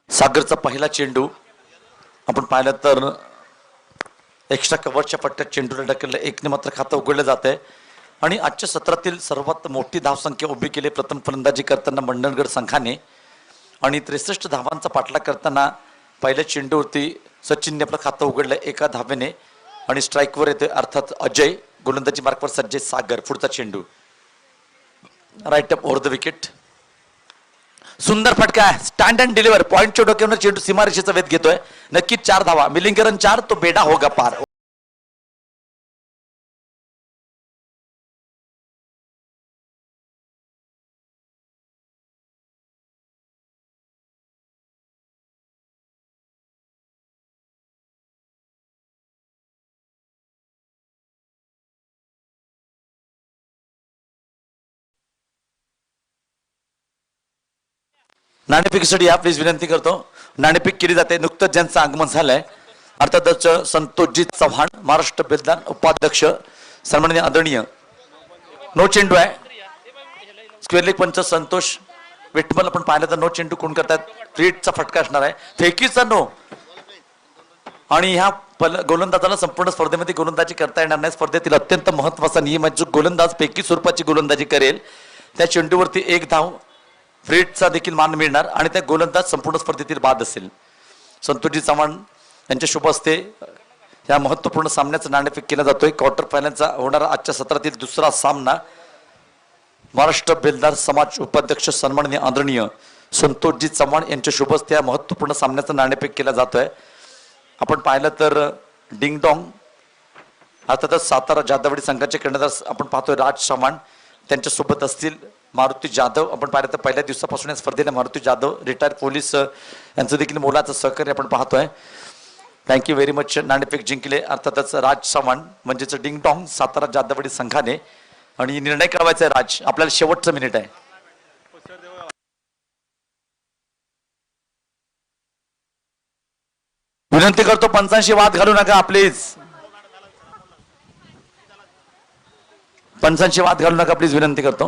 सागरचा पहिला चेंडू आपण पाहिलं तर एक्स्ट्रा कव्हरच्या पट्ट्यात चेंडूला ढकललं, एकने मात्र खातं उघडलं जात आहे आणि आजच्या सत्रातील सर्वात मोठी धावसंख्या उभी केली प्रथम फलंदाजी करताना मंडणगड संघाने आणि 63 धावांचा पाठलाग करताना पहिल्या चेंडूवरती सचिनने आपलं खातं उघडलं एका धावेने आणि स्ट्राईकवर येते अर्थात अजय. गोलंदाजी मार्कवर सज्जय. सागर पुढचा चेंडू right up over the wicket. सुंदर फटका, स्टँड अँड डिलिव्हर. पॉईंटच्या डोक्यावर चेंडू सीमारेषेचा वेध घेतोय. नक्कीच 4 धावा. मिलिंगरन 4 तो बेडा होगा पार. नाणेफेकीसाठी या प्लीज विनंती करतो. नाणेफेक केली जाते. नुकतंच ज्यांचं आगमन झालंय अर्थातच संतोषजी चव्हाण महाराष्ट्र बेलदार उपाध्यक्ष सन्माननीय आदरणीय. नो चेंडू आहे. स्क्वेअर लेग पंच संतोष विठ्ठल आपण पाहिलं तर नो चेंडू कोण करतात फ्रीटचा फटका असणार आहे फेकीचा नो आणि ह्या गोलंदाजाला संपूर्ण स्पर्धेमध्ये गोलंदाजी करता येणार नाही स्पर्धेतील अत्यंत महत्वाचा नियम आहे जो गोलंदाज फेकी स्वरूपाची गोलंदाजी करेल त्या चेंडूवरती एक धाव फ्रीटचा देखील मान मिळणार आणि त्या गोलंदाज संपूर्ण स्पर्धेतील बाद असेल संतोषजी चव्हाण यांच्या शुभ हस्ते या महत्वपूर्ण सामन्याचं नाणेफेक केला जातोय क्वार्टर फायनलचा होणारा आजच्या सत्रातील दुसरा सामना महाराष्ट्र बेलदार समाज उपाध्यक्ष सन्माननीय आदरणीय संतोषजी चव्हाण यांच्या शुभ हस्ते या महत्वपूर्ण सामन्याचा नाणेफेक केला जातोय आपण पाहिलं तर डिंगडॉंग अर्थातच सातारा जाधववाडी संघाचे कर्णधार आपण पाहतोय राज चव्हाण त्यांच्यासोबत असतील मारुती जाधव आपण पाहिलं तर पहिल्या दिवसापासून या स्पर्धेला मारुती जाधव रिटायर्ड पोलीस यांचं देखील मोलाचं सहकार्य आपण पाहतोय थँक्यू व्हेरी मच नाणेफेक जिंकले अर्थातच राज चव्हाण म्हणजेच डिंगडॉंग सातारा जाधववाडी संघाने आणि निर्णय कळवायचा आहे राज आपल्याला शेवटचं मिनिट आहे विनंती करतो पंचांशी वाद घालू नका प्लीज पंचांशी वाद घालू नका प्लीज विनंती करतो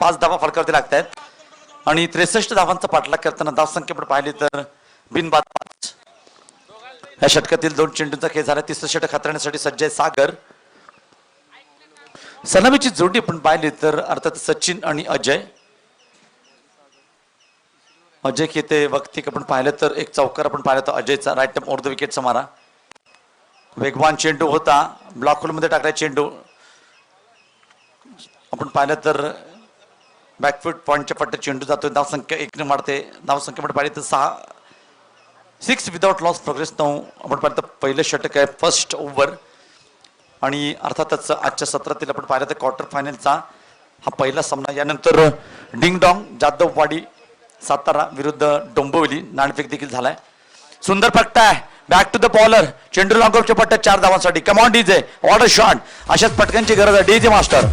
5 धावा फलकावरती लागत आहेत आणि 63 धावांचा पाठलाग करताना धावसंख्या पण पाहिली तर बिनबाद 5. या षटकातील 2 चेंडूंचा खेळ झाला. तिसरं षटक हाताळण्यासाठी सज्ज आहे सागर. सलामीची जोडी आपण पाहिली तर अर्थात सचिन आणि अजय. अजय खेते वक्तिक आपण पाहिलं तर एक चौकार आपण पाहिलं तर अजयचा राईट टर्म ओव्हर द विकेटचा मारा. वेगवान चेंडू होता, ब्लॉक होलमध्ये टाकला चेंडू. आपण पाहिलं तर बॅकफूट पॉईंटच्या पट्ट्यात चेंडू जातोय. धावसंख्या 1 ने वाढते. धावसंख्या आपण पाहिली तर 6 विदाउट लॉस प्रोग्रेस 9. आपण पाहिलं तर पहिलं षटक आहे फर्स्ट ओव्हर आणि अर्थातच आजच्या सत्रातील आपण पाहिलं तर क्वार्टर फायनलचा हा पहिला सामना. यानंतर डिंग डॉंग जाधववाडी सातारा विरुद्ध डोंबिवली नाणेफेक देखील झालाय. सुंदर फटका आहे, बॅक टू द बॉलर. चेंडू लॉंगऑफच्या पट्ट्यात 4 धावांसाठी. Come on DJ, what a shot. अशाच पटकांची गरज आहे डीजे मास्टर.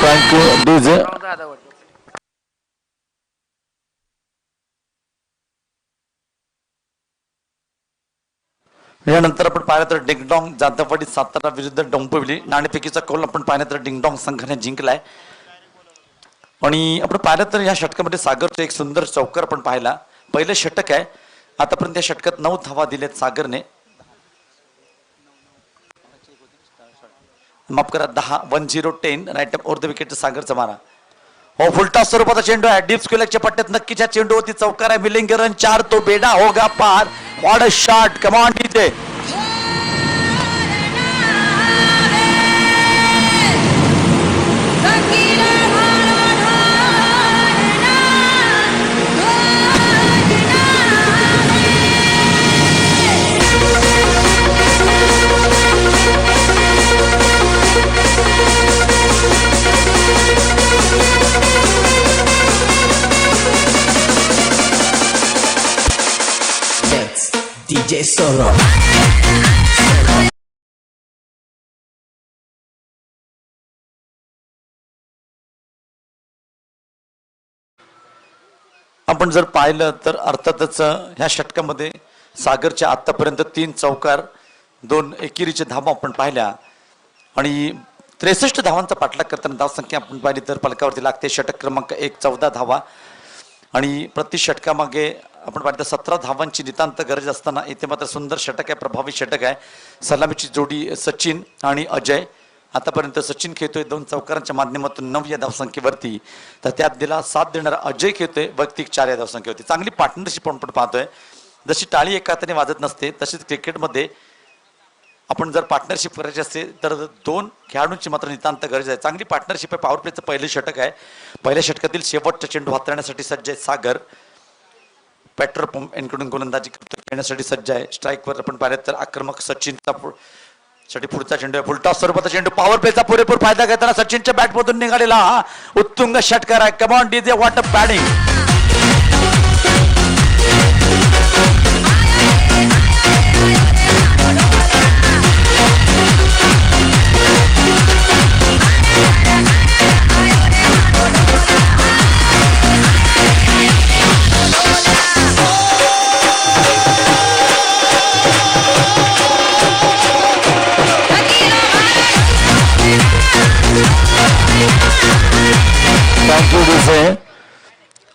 Thank you DJ. यानंतर आपण पाहिलं तर डिंगडॉंग जाधववाडी सातारा विरुद्ध डोंबिवली नाणेफेकीचा कौल आपण पाहिलं तर डिंगडॉंग संघाने जिंकलाय. आणि आपण पाहिलं तर या षटकामध्ये सागरचा एक सुंदर चौकार आपण पाहिला. पहिलं षटक आहे, आतापर्यंत या षटकात 9 धावा दिल्यात सागरने. माफ करा 10 राईट ओव्हर द विकेट सागरचा मारा. हो फुलटॉस स्वरूपाचा चेंडू आहे डीप स्क्वेअरच्या पट्ट्यात. नक्कीच या चेंडूवरती चौकार आहे. मिलिंग रन 4 तो बेडा होगा पार. What a shot. Come on DJ. DJ Soro. आपण जर पाहिलं तर अर्थातच ह्या षटकामध्ये सागरच्या आतापर्यंत 3 चौकार 2 एकेरीच्या धावा आपण पाहिल्या आणि 63 धावांचा पाठलाग करताना धावसंख्या आपण पाहिली तर फलकावरती लागते. षटक क्रमांक 1 14 धावा आणि प्रति षटकामागे आपण पाहिलं 17 धावांची नितांत गरज असताना इथे मात्र सुंदर षटक आहे, प्रभावी षटक आहे. सलामीची जोडी सचिन आणि अजय. आतापर्यंत सचिन खेळतोय 2 चौकारांच्या माध्यमातून 9 या धावसंख्येवरती, तर त्यात दिला 7 देणारा अजय खेळतोय वैयक्तिक 4 या धावसंख्येवरती. चांगली पार्टनरशिप आपण पाहतोय. जशी टाळी एका हाताने वाजत नसते तशीच क्रिकेटमध्ये आपण जर पार्टनरशिप करायची असेल तर 2 खेळाडूंची मात्र नितांत गरज आहे. चांगली पार्टनरशिप आहे. पॉवर प्लेचं पहिलं षटक आहे. पहिल्या षटकातील शेवटचा चेंडू हाताळण्यासाठी सज्ज आहे सागर. पेट्रोल पंप यांकडून गोलंदाजी खेळण्यासाठी सज्ज आहे. स्ट्राईकवर आपण पाहिलं तर आक्रमक सचिनचा साठी पुढचा चेंडू आहे. फुलटॉस स्वरूपाचा चेंडू. पॉवर प्लेचा पुरेपूर फायदा घेताना सचिनच्या बॅटमधून निघालेला हा उत्तुंग षटकार आहे. कम on DJ, what a batting.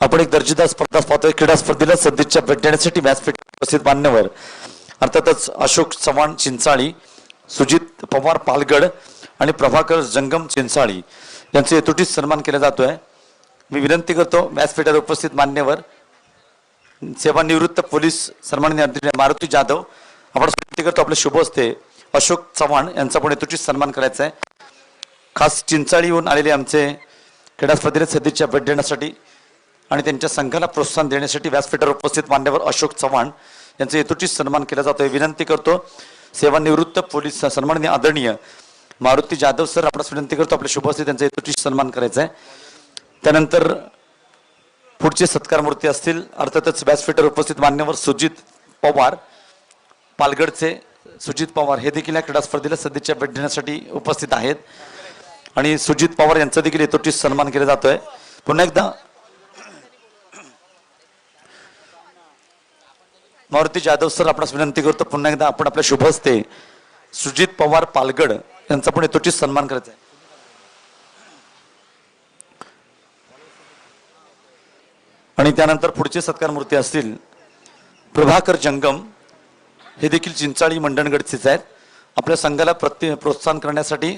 आपण एक दर्जेदार स्पर्धा पाहतोय. क्रीडा स्पर्धेला सध्याच्या भेट देण्यासाठी व्यासपीठ उपस्थित मान्यवर अर्थातच अशोक चव्हाण चिंचाळी, सुजित पवार पालगड आणि प्रभाकर जंगम चिंचाळी यांचे यथोचित सन्मान केला जातोय. मी विनंती करतो व्यासपीठावर उपस्थित मान्यवर सेवानिवृत्त पोलीस सन्माननीय मारुती जाधव आपण विनंती करतो आपले शुभ हस्ते अशोक चव्हाण यांचा पण यथोचित सन्मान करायचा आहे. खास चिंचाळीहून आलेले आमचे क्रीडा स्पर्धेला सध्याच्या भेट देण्यासाठी आणि त्यांच्या संघाला प्रोत्साहन देण्यासाठी व्यासपीठावर उपस्थित मान्यवर अशोक चव्हाण यांचा यथोचित सन्मान केला जातोय. विनंती करतो सेवानिवृत्त पोलीस सन्माननीय आदरणीय मारुती जाधव सर आपणास विनंती करतो आपले शुभ हस्ते त्यांचा यथोचित सन्मान करायचा आहे. त्यानंतर पुढचे सत्कार मूर्ती असतील अर्थातच व्यासपीठावर उपस्थित मान्यवर सुजित पवार पालगडचे सुजित पवार हे देखील या क्रीडा स्पर्धेला सध्याच्या भेट देण्यासाठी उपस्थित आहेत आणि सुजित पवार यांचा देखील यथोचित सन्मान केला जातोय. पुन्हा एकदा मारुती जाधव सर आपणास विनंती करतो, पुन्हा एकदा आपण आपल्या शुभ हस्ते सुजित पवार पालगड यांचा पण यथोचित सन्मान करायचा आहे. आणि त्यानंतर पुढचे सत्कार मूर्ती असतील प्रभाकर जंगम, हे देखील चिंचाळी मंडणगडचेच आहेत. आपल्या संघाला प्रोत्साहन करण्यासाठी,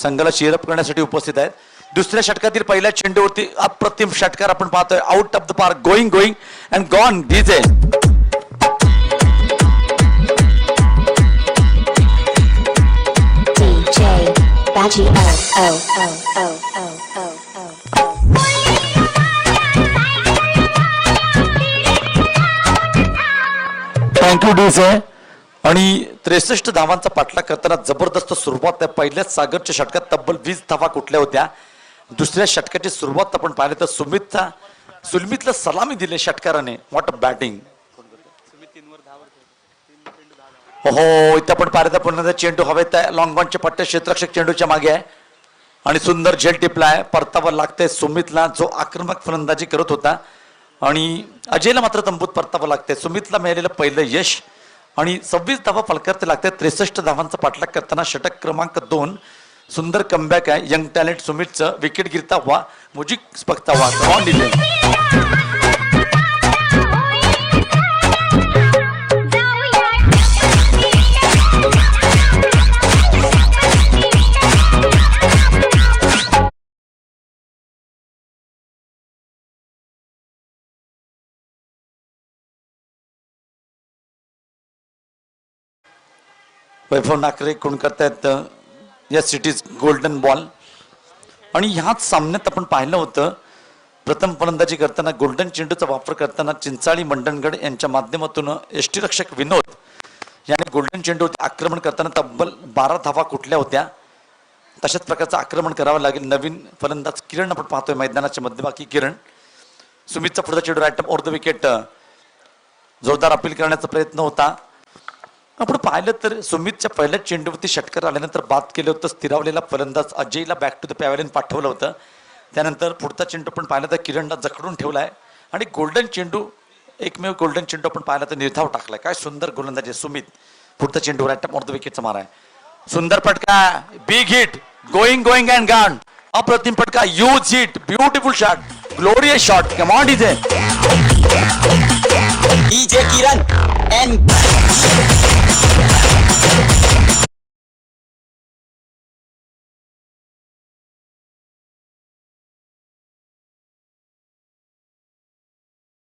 संघाला चीअरअप करण्यासाठी उपस्थित आहेत. दुसऱ्या षटकातील पहिल्या चेंडूवरती अप्रतिम षटकार आपण पाहतोय. Out of the park, going and gone. DJ Baji oh. Thank you DJ. आणि 63 धावांचा पाठलाग करताना जबरदस्त सुरुवात आहे. पहिल्याच सागरच्या षटकात तब्बल 20 धावा कुठल्या होत्या. दुसऱ्या षटकाची सुरुवात आपण पाहिली तर सुलमितला सलामी दिले षटकाराने. What a batting. हो, इथं आपण पाहिलं पुन्हा चेंडू हवेत आहे. लॉंग बॉनच्या पट्ट्या क्षेत्ररक्षक चेंडूच्या मागे आहे आणि सुंदर झेल टिपलाय. परतावा लागतंय सुमितला, जो आक्रमक फलंदाजी करत होता, आणि अजयला मात्र तंबूत परतावा लागतंय. सुमितला मिळालेलं पहिलं यश आणि 26 धावा फलकावरती लागतात. 63 धावांचा पाठलाग करताना षटक क्रमांक 2. सुंदर कमबॅक आहे यंग टॅलेंट सुमितचं. विकेट गिरता हुआ मुझे बघता हुआ ऑन डिले. वैभव नाकरे कोण करतायत या सिटीज गोल्डन बॉल. आणि ह्याच सामन्यात आपण पाहिलं होतं प्रथम फलंदाजी करताना गोल्डन चेंडूचा वापर करताना चिंचाळी मंडणगड यांच्या माध्यमातून यष्टीरक्षक विनोद याने गोल्डन चेंडूवरती आक्रमण करताना तब्बल 12 धावा कुठल्या होत्या. तशाच प्रकारचं आक्रमण करावं लागेल. नवीन फलंदाज किरण आपण पाहतोय मैदानाच्या मध्यभागी. किरण, सुमितचा पुढचा चेंडू राईट ओव्हर द विकेट. जोरदार अपील करण्याचा प्रयत्न होता. आपण पाहिलं तर सुमितच्या पहिल्या चेंडूवरती षटकार आल्यानंतर बाद केलं होतं. स्थिरावलेला फलंदाज अजयला बॅक टू द पॅव्हलियन पाठवलं होतं. त्यानंतर पुढचा चेंडू पण पाहिलं तर किरणला जखडून ठेवलाय आणि गोल्डन चेंडू, एकमेव गोल्डन चेंडू आपण पाहिला तर निर्धाव टाकलाय. काय सुंदर गोलंदाजी सुमित. पुढचा चेंडू राईट ऑफ द विकेटचा मारा आहे. सुंदर फटका, big hit, going and gone. अप्रतिम फटका, huge hit, beautiful shot, glorious shot. Come on DJ. DJ Kiran and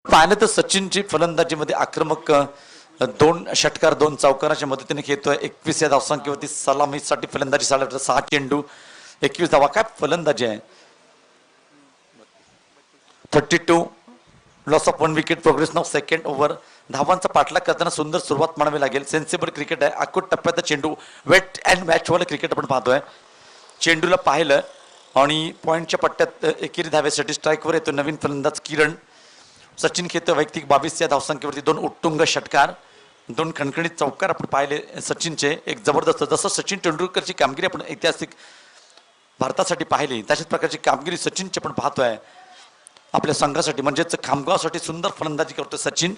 पाहिलं तर सचिनची फलंदाजीमध्ये आक्रमक 2 षटकार 2 चौकाराच्या मदतीने खेळतोय. 21 या धावसंख्येवरती सलामीसाठी फलंदाजी चालवतो. 6 चेंडू 21 धावा. काय फलंदाजी आहे. 32 loss of 1 wicket. Progress now second over. धावांचा पाठलाग करताना सुंदर सुरुवात म्हणावी लागेल. सेन्सिबल क्रिकेट आहे. अकोट टप्प्याचा चेंडू, वेट अँड मॅचवालं क्रिकेट आपण पाहतोय. चेंडूला पाहिलं आणि पॉईंटच्या पट्ट्यात एकेरी धाव्यासाठी स्ट्राईकवर येतो नवीन फलंदाज किरण. सचिन खेळतो वैयक्तिक 22 या धावसंख्येवरती 2 उत्तुंग षटकार, 2 खणखणीत चौकार आपण पाहिले सचिनचे. एक जबरदस्त, जसं सचिन तेंडुलकरची कामगिरी आपण ऐतिहासिक भारतासाठी पाहिली तशाच प्रकारची कामगिरी सचिनची आपण पाहतोय आपल्या संघासाठी. म्हणजेच खामगावसाठी सुंदर फलंदाजी करतोय सचिन.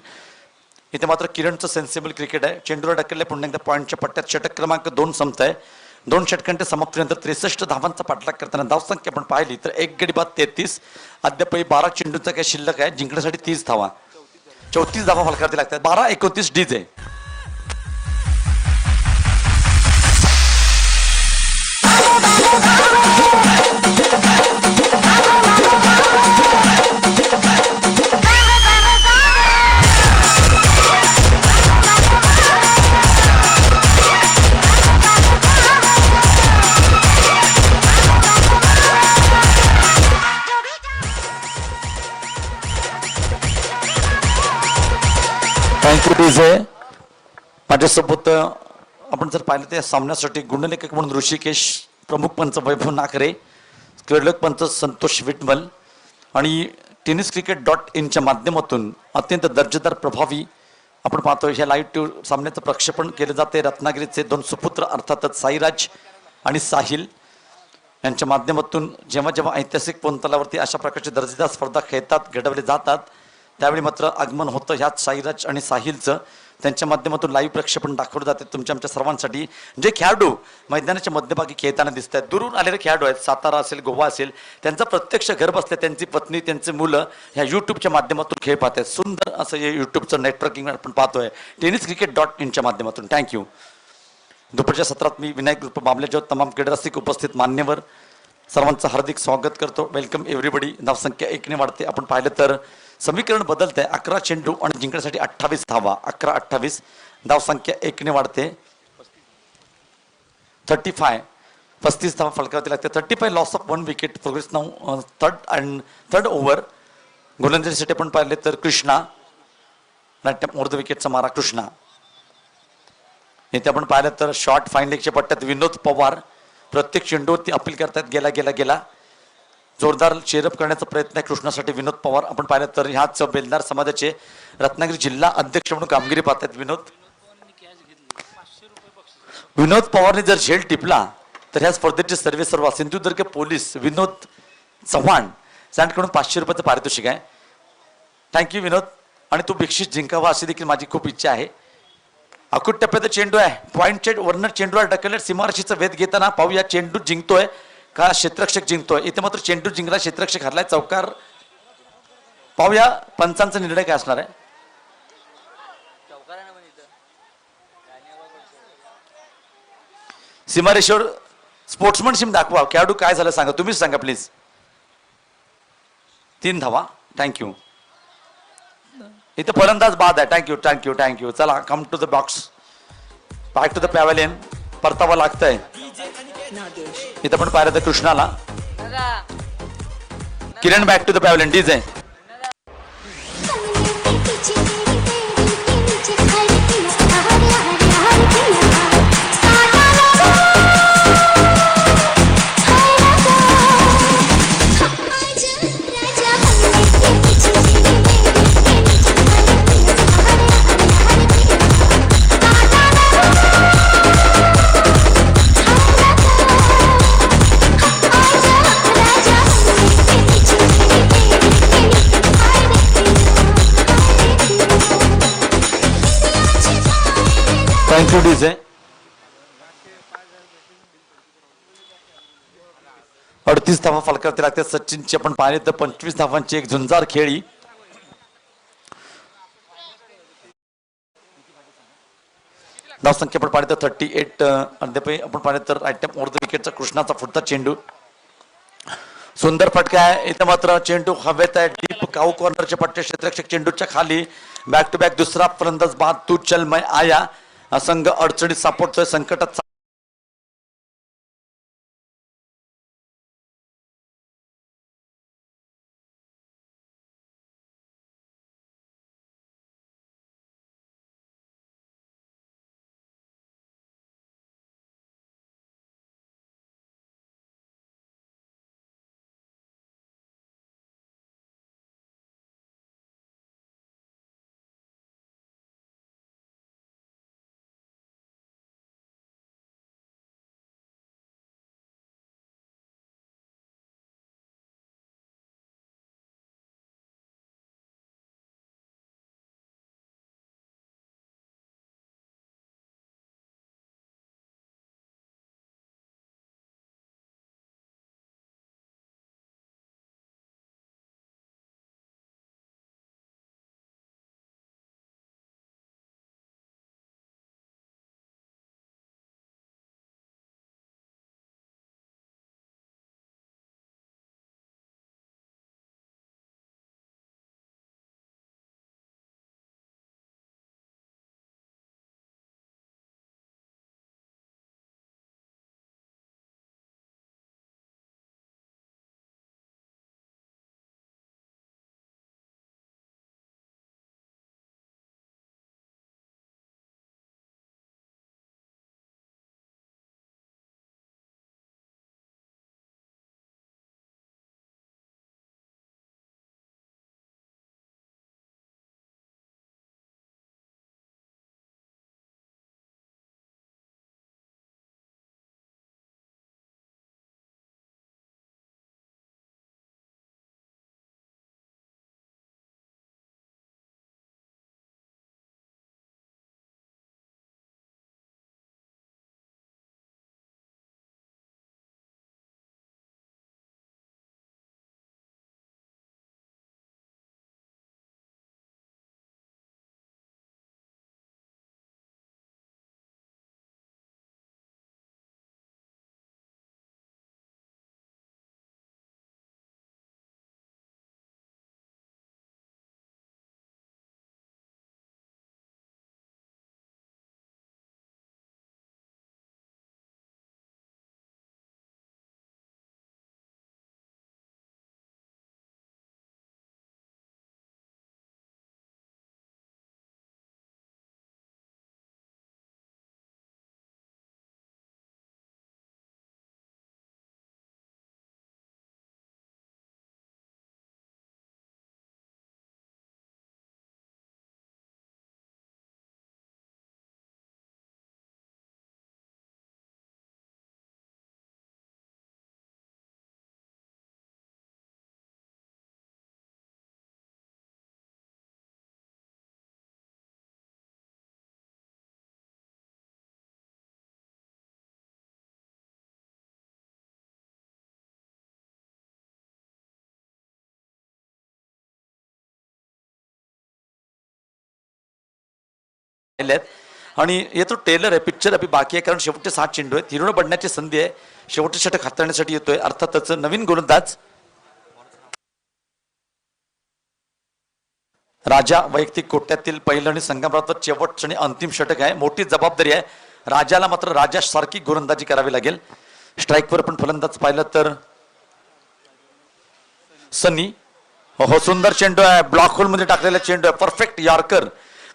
इथे मात्र किरणचं सेन्सिबल क्रिकेट आहे. चेंडूला ढकलले पुन्हा एकदा पॉईंटच्या पट्ट्यात. षटक क्रमांक 2 संपत आहे. 2 षटकांच्या समाप्तीनंतर 63 धावांचा पाठलाग करताना धावसंख्या आपण पाहिली तर 1 गडी बाद 33. अद्यापही 12 चेंडूचा काय शिल्लक आहे. जिंकण्यासाठी 30 धावा, 34 धावा फलकावरती लागतात. 12-29 डीजे. Thank you DJ. माझ्यासोबत आपण जर पाहिलं तर या सामन्यासाठी गुणलेखक म्हणून ऋषिकेश, प्रमुख पंच वैभव नाकरे, क्रीडक पंच संतोष विटमल आणि tenniscricket.in माध्यमातून अत्यंत दर्जेदार प्रभावी आपण पाहतोय ह्या लाईव्ह सामन्याचं प्रक्षेपण केलं जाते. रत्नागिरीचे 2 सुपुत्र अर्थातच साईराज आणि साहिल. यांच्या माध्यमातून जेव्हा जेव्हा ऐतिहासिक पोनतलावरती अशा प्रकारची दर्जेदार स्पर्धा खेळतात घडवले जातात त्यावेळी मात्र आगमन होतं ह्याच साईराज आणि साहिलचं. त्यांच्या माध्यमातून लाईव्ह प्रक्षेपण दाखवलं जाते तुमच्या आमच्या सर्वांसाठी. जे खेळाडू मैदानाच्या मध्यभागी खेळताना दिसत आहेत, दुरून आलेले खेळाडू आहेत, सातारा असेल, गोवा असेल, त्यांचा प्रत्यक्ष घर बसल्या त्यांची पत्नी त्यांचे मुलं ह्या यूट्यूबच्या माध्यमातून खेळ पाहत आहेत. सुंदर असं हे यूट्यूबचं नेटवर्किंग आपण पाहतोय tenniscricket.in माध्यमातून. थँक्यू. दुपारच्या सत्रात मी विनायक ग्रुप मामल्याच्या तमाम क्रीडारसिक उपस्थित मान्यवर सर्वांचं हार्दिक स्वागत करतो. Welcome everybody. धावसंख्या 1ने वाढते. आपण पाहिलं तर समीकरण बदलतंय. 11 चेंडू आणि जिंकण्यासाठी 28 धावा. 11-28 धावसंख्या 1ने वाढते. 35 धावा फलकावती लागते. 35 loss of 1 wicket. Progress now third over. गोलंदाजीसाठी आपण पाहिले तर कृष्णा अर्ध विकेटचा मारा कृष्णा. इथे आपण पाहिलं तर शॉर्ट फाईन लेगच्या पट्ट्यात विनोद पवार प्रत्येक चेंडूवरती अपील करतात. गेला जोरदार चेरअप करण्याचा प्रयत्न आहे कृष्णासाठी विनोद पवार. आपण पाहिलं तर ह्याच बेलदार समाजाचे रत्नागिरी जिल्हा अध्यक्ष म्हणून कामगिरी पाहतात विनोद पवारने जर झेल टिपला तर ह्या स्पर्धेचे सर्वेसर्वा सिंधुदुर्ग पोलीस विनोद चव्हाण यांच्याकडून 500 रुपयाचं पारितोषिक आहे. थँक्यू विनोद. आणि तो बक्षीस जिंकावा अशी देखील माझी खूप इच्छा आहे. अकुट टप्प्याचा चेंडू आहे. पॉईंटचे वरनं चेंडूला ढकलले. सीमारशीचा वेध घेताना पाहूया चेंडू जिंकतोय का क्षेत्ररक्षक जिंकतोय. इथे मात्र चेंडू जिंकला, क्षेत्ररक्षक हरलाय. चौकार. पाहूया पंचांचा निर्णय काय असणार आहे. सीमारेषेवर स्पोर्ट्समनशिप दाखवा. खेळाडू काय झालं सांगा, तुम्हीच सांगा प्लीज. 3 धावा. थँक्यू. इथे फलंदाज बाद आहे. थँक्यू. चला come to the box. Back to the pavilion. परतावा लागतंय. इथं पण पाहिलं तर कृष्णाला. Kiran back to the pavilion. DJ. Thank you DJ. 38 धावा फलकावरती लागते. सचिनची आपण पाहिले तर 25 धावांची एक झुंजार खेळी. धावसंख्या आपण पाहिले तर 38. अद्याप आपण पाहिले तर आयटम अर्ध विकेटचा कृष्णाचा पुढचा चेंडू. सुंदर फटका आहे. इथं मात्र चेंडू हवेत आहे. डीप काऊ कॉर्नरच्या पट्ट्या. क्षेत्ररक्षक चेंडूच्या खाली. बॅक टू बॅक दुसरा फलंदाज बाद. तू चल मैं आया. संघ अडचणीत सापडतोय, संकटात आणि येतो टेलर आहे, पिक्चर अभि बाकी आहे, कारण शेवटचे 7 चेंडू आहेत. हिरोनं बनण्याची संधी आहे. शेवटचे षटक हाताळण्यासाठी येतोय. अर्थातच नवीन गोलंदाज राजा वैयक्तिक कोट्यातील पहिलं आणि संगमरावर शेवटचं आणि अंतिम षटक आहे. मोठी जबाबदारी आहे राजाला, मात्र राजासारखी गोलंदाजी करावी लागेल. स्ट्राईकवर पण फलंदाज पाहिलं तर सनी. हो, सुंदर चेंडू आहे, ब्लॉक होल मध्ये टाकलेला चेंडू आहे, परफेक्ट यॉर्कर.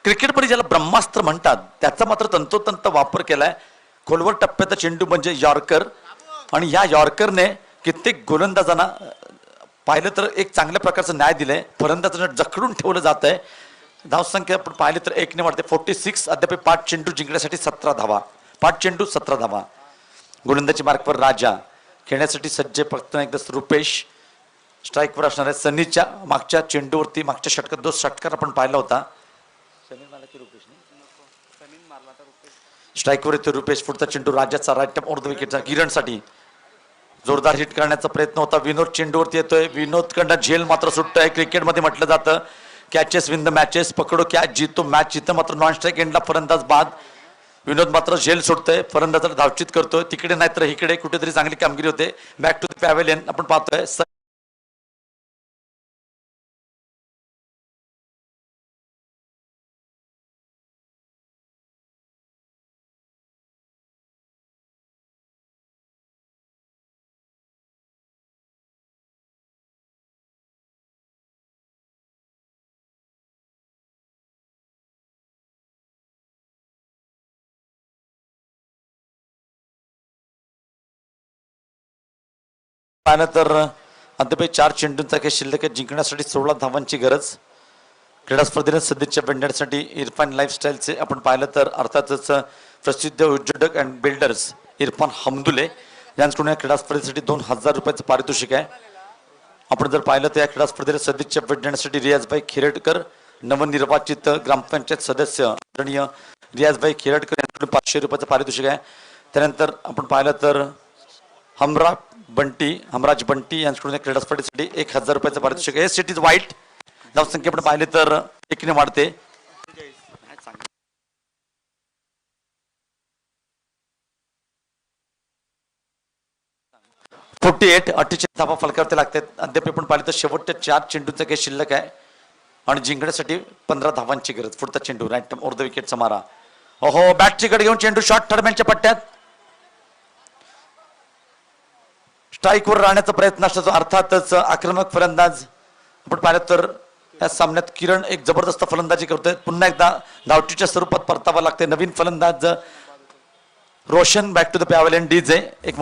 क्रिकेटमध्ये ज्याला ब्रह्मास्त्र म्हणतात त्याचा मात्र तंतोतंत वापर केलाय. खोलवर टप्प्याचा चेंडू म्हणजे यॉर्कर, आणि ह्या यॉर्करने कित्येक गोलंदाजांना पाहिलं तर एक चांगल्या प्रकारचं न्याय दिलंय. फलंदाजांना जखडून ठेवलं जात आहे. धावसंख्या आपण पाहिली तर 1ने वाढते, 46. अद्याप 5 चेंडू जिंकण्यासाठी 17 धावा. 5 चेंडू 17 धावा. गोलंदाजी मार्कवर राजा, खेळण्यासाठी सज्ज फक्त एकदा रुपेश. स्ट्राईकवर असणार आहे सनीच्या मागच्या चेंडूवरती मागच्या षटकात 2 षटकार आपण पाहिला होता. स्ट्राईकवर येतो रुपेश. पुढचा चेंडू राजाचा, राईट टर्म ऑर्ध विकेटचा किरणसाठी जोरदार हिट करण्याचा प्रयत्न होता. विनोद चेंडूवरती येतोय, विनोदकडनं झेल मात्र सुटतोय. क्रिकेटमध्ये म्हटलं जातं कॅचेस विन द मॅचेस, पकडो कॅच जीतो मॅच. जिथं मात्र नॉन स्ट्राईक एंडला फलंदाज बाद. विनोद मात्र झेल सुटतोय, फलंदाजाला धावचित करतोय. तिकडे नाही तर इकडे कुठेतरी चांगली कामगिरी होते. बॅक टू द पॅव्हेलियन आपण पाहतोय. पाहिलं तर अद्याप 4 चेंडूंचा काही शिल्लक आहे. जिंकण्यासाठी 16 धावांची गरज. क्रीडा स्पर्धेला सदिच्छा भेटण्यासाठी इरफान लाईफस्टाईलचे आपण पाहिलं तर अर्थातच प्रसिद्ध उद्योजक अँड बिल्डर्स इरफान हमदुले यांच्याकडून या क्रीडा स्पर्धेसाठी 2000 रुपयाचं पारितोषिक आहे. आपण जर पाहिलं तर या क्रीडा स्पर्धेला सदिच्छा भेट देण्यासाठी रियाजभाई खेरडकर, नवनिर्वाचित ग्रामपंचायत सदस्य आदरणीय रियाजभाई खेरडकर यांच्याकडून 500 रुपयाचं पारितोषिक आहे. त्यानंतर आपण पाहिलं तर हमराज बंटी यांच्याकडून क्रीडा स्पर्धेसाठी 1000 रुपयाचं पारितोषिक आहे. सिटीज वाईट. धावसंख्या आपण पाहिले तर 1ने वाढते. 48 धावा फलकावरती लागतात. अद्याप आपण पाहिले तर शेवटच्या 4 चेंडूंचा काही शिल्लक आहे आणि जिंकण्यासाठी 15 धावांची गरज. पुढचा चेंडू राईट ओव्हर द विकेटचा मारा. ओहो, बॅटची कड घेऊन चेंडू शॉर्ट थर्डमॅनच्या पट्ट्यात. स्ट्राईकवर राहण्याचा प्रयत्न असतो. अर्थातच आक्रमक फलंदाज आपण पाहिलं तर या सामन्यात किरण एक जबरदस्त फलंदाजी करतोय. पुन्हा एकदा धावचीच्या स्वरूपात परतावं लागते. नवीन फलंदाज Roshan. Back to the pavilion DJ. एक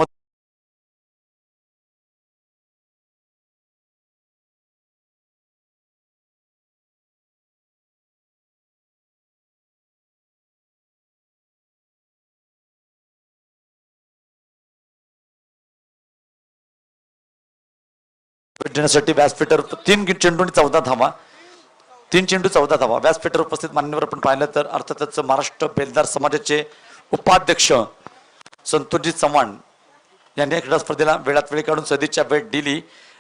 देण्यासाठी व्यासपीठावर 3 चेंडू आणि 14 धावा. 3 चेंडू 14 धावा. व्यासपीठावर उपस्थित मान्यवर आपण पाहिलं तर अर्थातच महाराष्ट्र बेलदार समाजाचे उपाध्यक्ष संतोषजी चव्हाण यांनी या क्रीडा स्पर्धेला वेळात वेळ काढून सदिच्छा भेट दिली.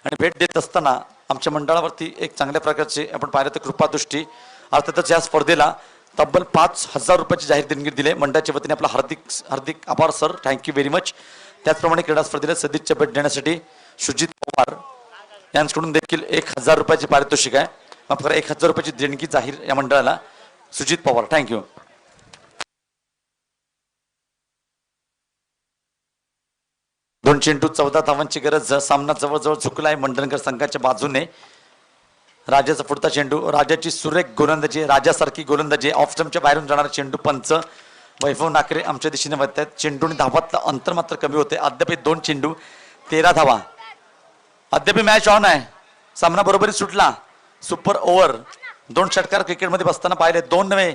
आणि भेट देत असताना आमच्या मंडळावरती एक चांगल्या प्रकारचे आपण पाहिलं तर कृपादृष्टी. अर्थातच या स्पर्धेला तब्बल 5000 रुपयाची जाहीर देणगी दिले. मंडळाच्या वतीने आपला हार्दिक आभार सर, थँक्यू व्हेरी मच. त्याचप्रमाणे क्रीडा स्पर्धेला सदिच्छा भेट देण्यासाठी सुजित पवार यांच्याकडून देखील 1000 रुपयाचे पारितोषिक आहे. माफ करा, 1000 रुपयाची देणगी जाहीर या मंडळाला. सुजित पवार, थँक्यू. 2 चेंडू 14 धावांची गरज. सामना जवळजवळ झुकलाय मंडणकर संघाच्या बाजूने. राजाचा पुढचा चेंडू. राजाची सुरेख गोलंदाजी, राजासारखी गोलंदाजी. ऑफ स्टंपच्या बाहेरून जाणारा चेंडू. पंच वैभव नाकरे आमच्या दिशेने वळतायत. चेंडू आणि धावातलं अंतर मात्र कमी होते. अद्याप 2 चेंडू 13 धावा. अद्याप मॅच ऑन आहे. सामना बरोबरीत सुटला. Super over. 2 षटकार क्रिकेटमध्ये बसताना पाहिले. 2 नव्हे,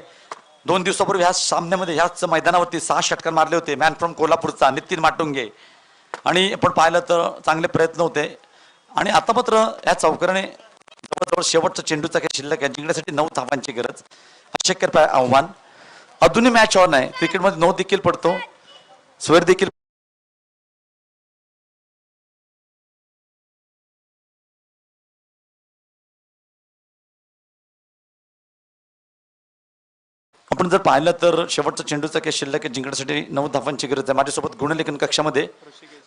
2 दिवसापूर्वी ह्या सामन्यामध्ये ह्याच मैदानावरती 6 षटकार मारले होते. मॅन फ्रॉम कोल्हापूरचा नितीन माटुंगे. आणि आपण पाहिलं तर चांगले प्रयत्न होते. आणि आता मात्र या चौकाराने जवळजवळ शेवटचा चेंडूचा काही शिल्लक आहे. जिंकण्यासाठी 9 धावांची गरज. अशक्य आव्हान. अजूनही मॅच ऑन आहे. क्रिकेटमध्ये 9 देखील पडतो, स्वर देखील. आपण आपण जर पाहिलं तर शेवटचा चेंडूचा केस शिल्लक जिंकण्यासाठी 9 धावांची गरज आहे. माझ्यासोबत गुणलेखन कक्षामध्ये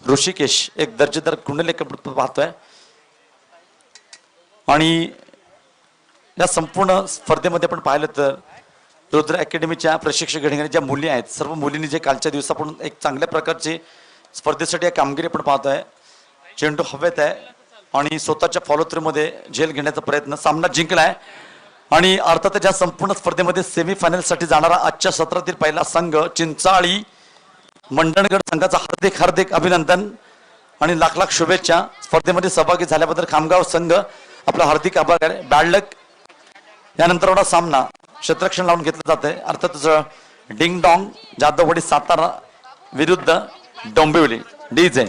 ऋषिकेश एक दर्जेदार गुणलेखन पाहतोय. आणि या संपूर्ण स्पर्धेमध्ये आपण पाहिलं तर रुद्र अकॅडमीच्या प्रशिक्षक घडणाऱ्या ज्या मुली आहेत सर्व मुलींनी जे कालच्या दिवसापासून एक चांगल्या प्रकारची स्पर्धेसाठी या कामगिरी आपण पाहतोय. चेंडू हवेत आहे आणि स्वतःच्या फॉलो थ्रू मध्ये झेल घेण्याचा प्रयत्न सामना जिंकलाय. आणि अर्थात या संपूर्ण स्पर्धेमध्ये सेमीफायनल साठी जाणारा आजच्या सत्रातील पहिला संघ चिंचाळी मंडणगड संघाचा हार्दिक हार्दिक अभिनंदन आणि लाख लाख शुभेच्छा. स्पर्धेमध्ये सहभागी झाल्याबद्दल खामगाव संघ आपला हार्दिक आभार आहे. बॅड लक. यानंतर एवढा सामना क्षेत्ररक्षण लावून घेतलं जात आहे. अर्थातच डिंग डॉंग जाधववाडी सातारा विरुद्ध डोंबिवली डीजे.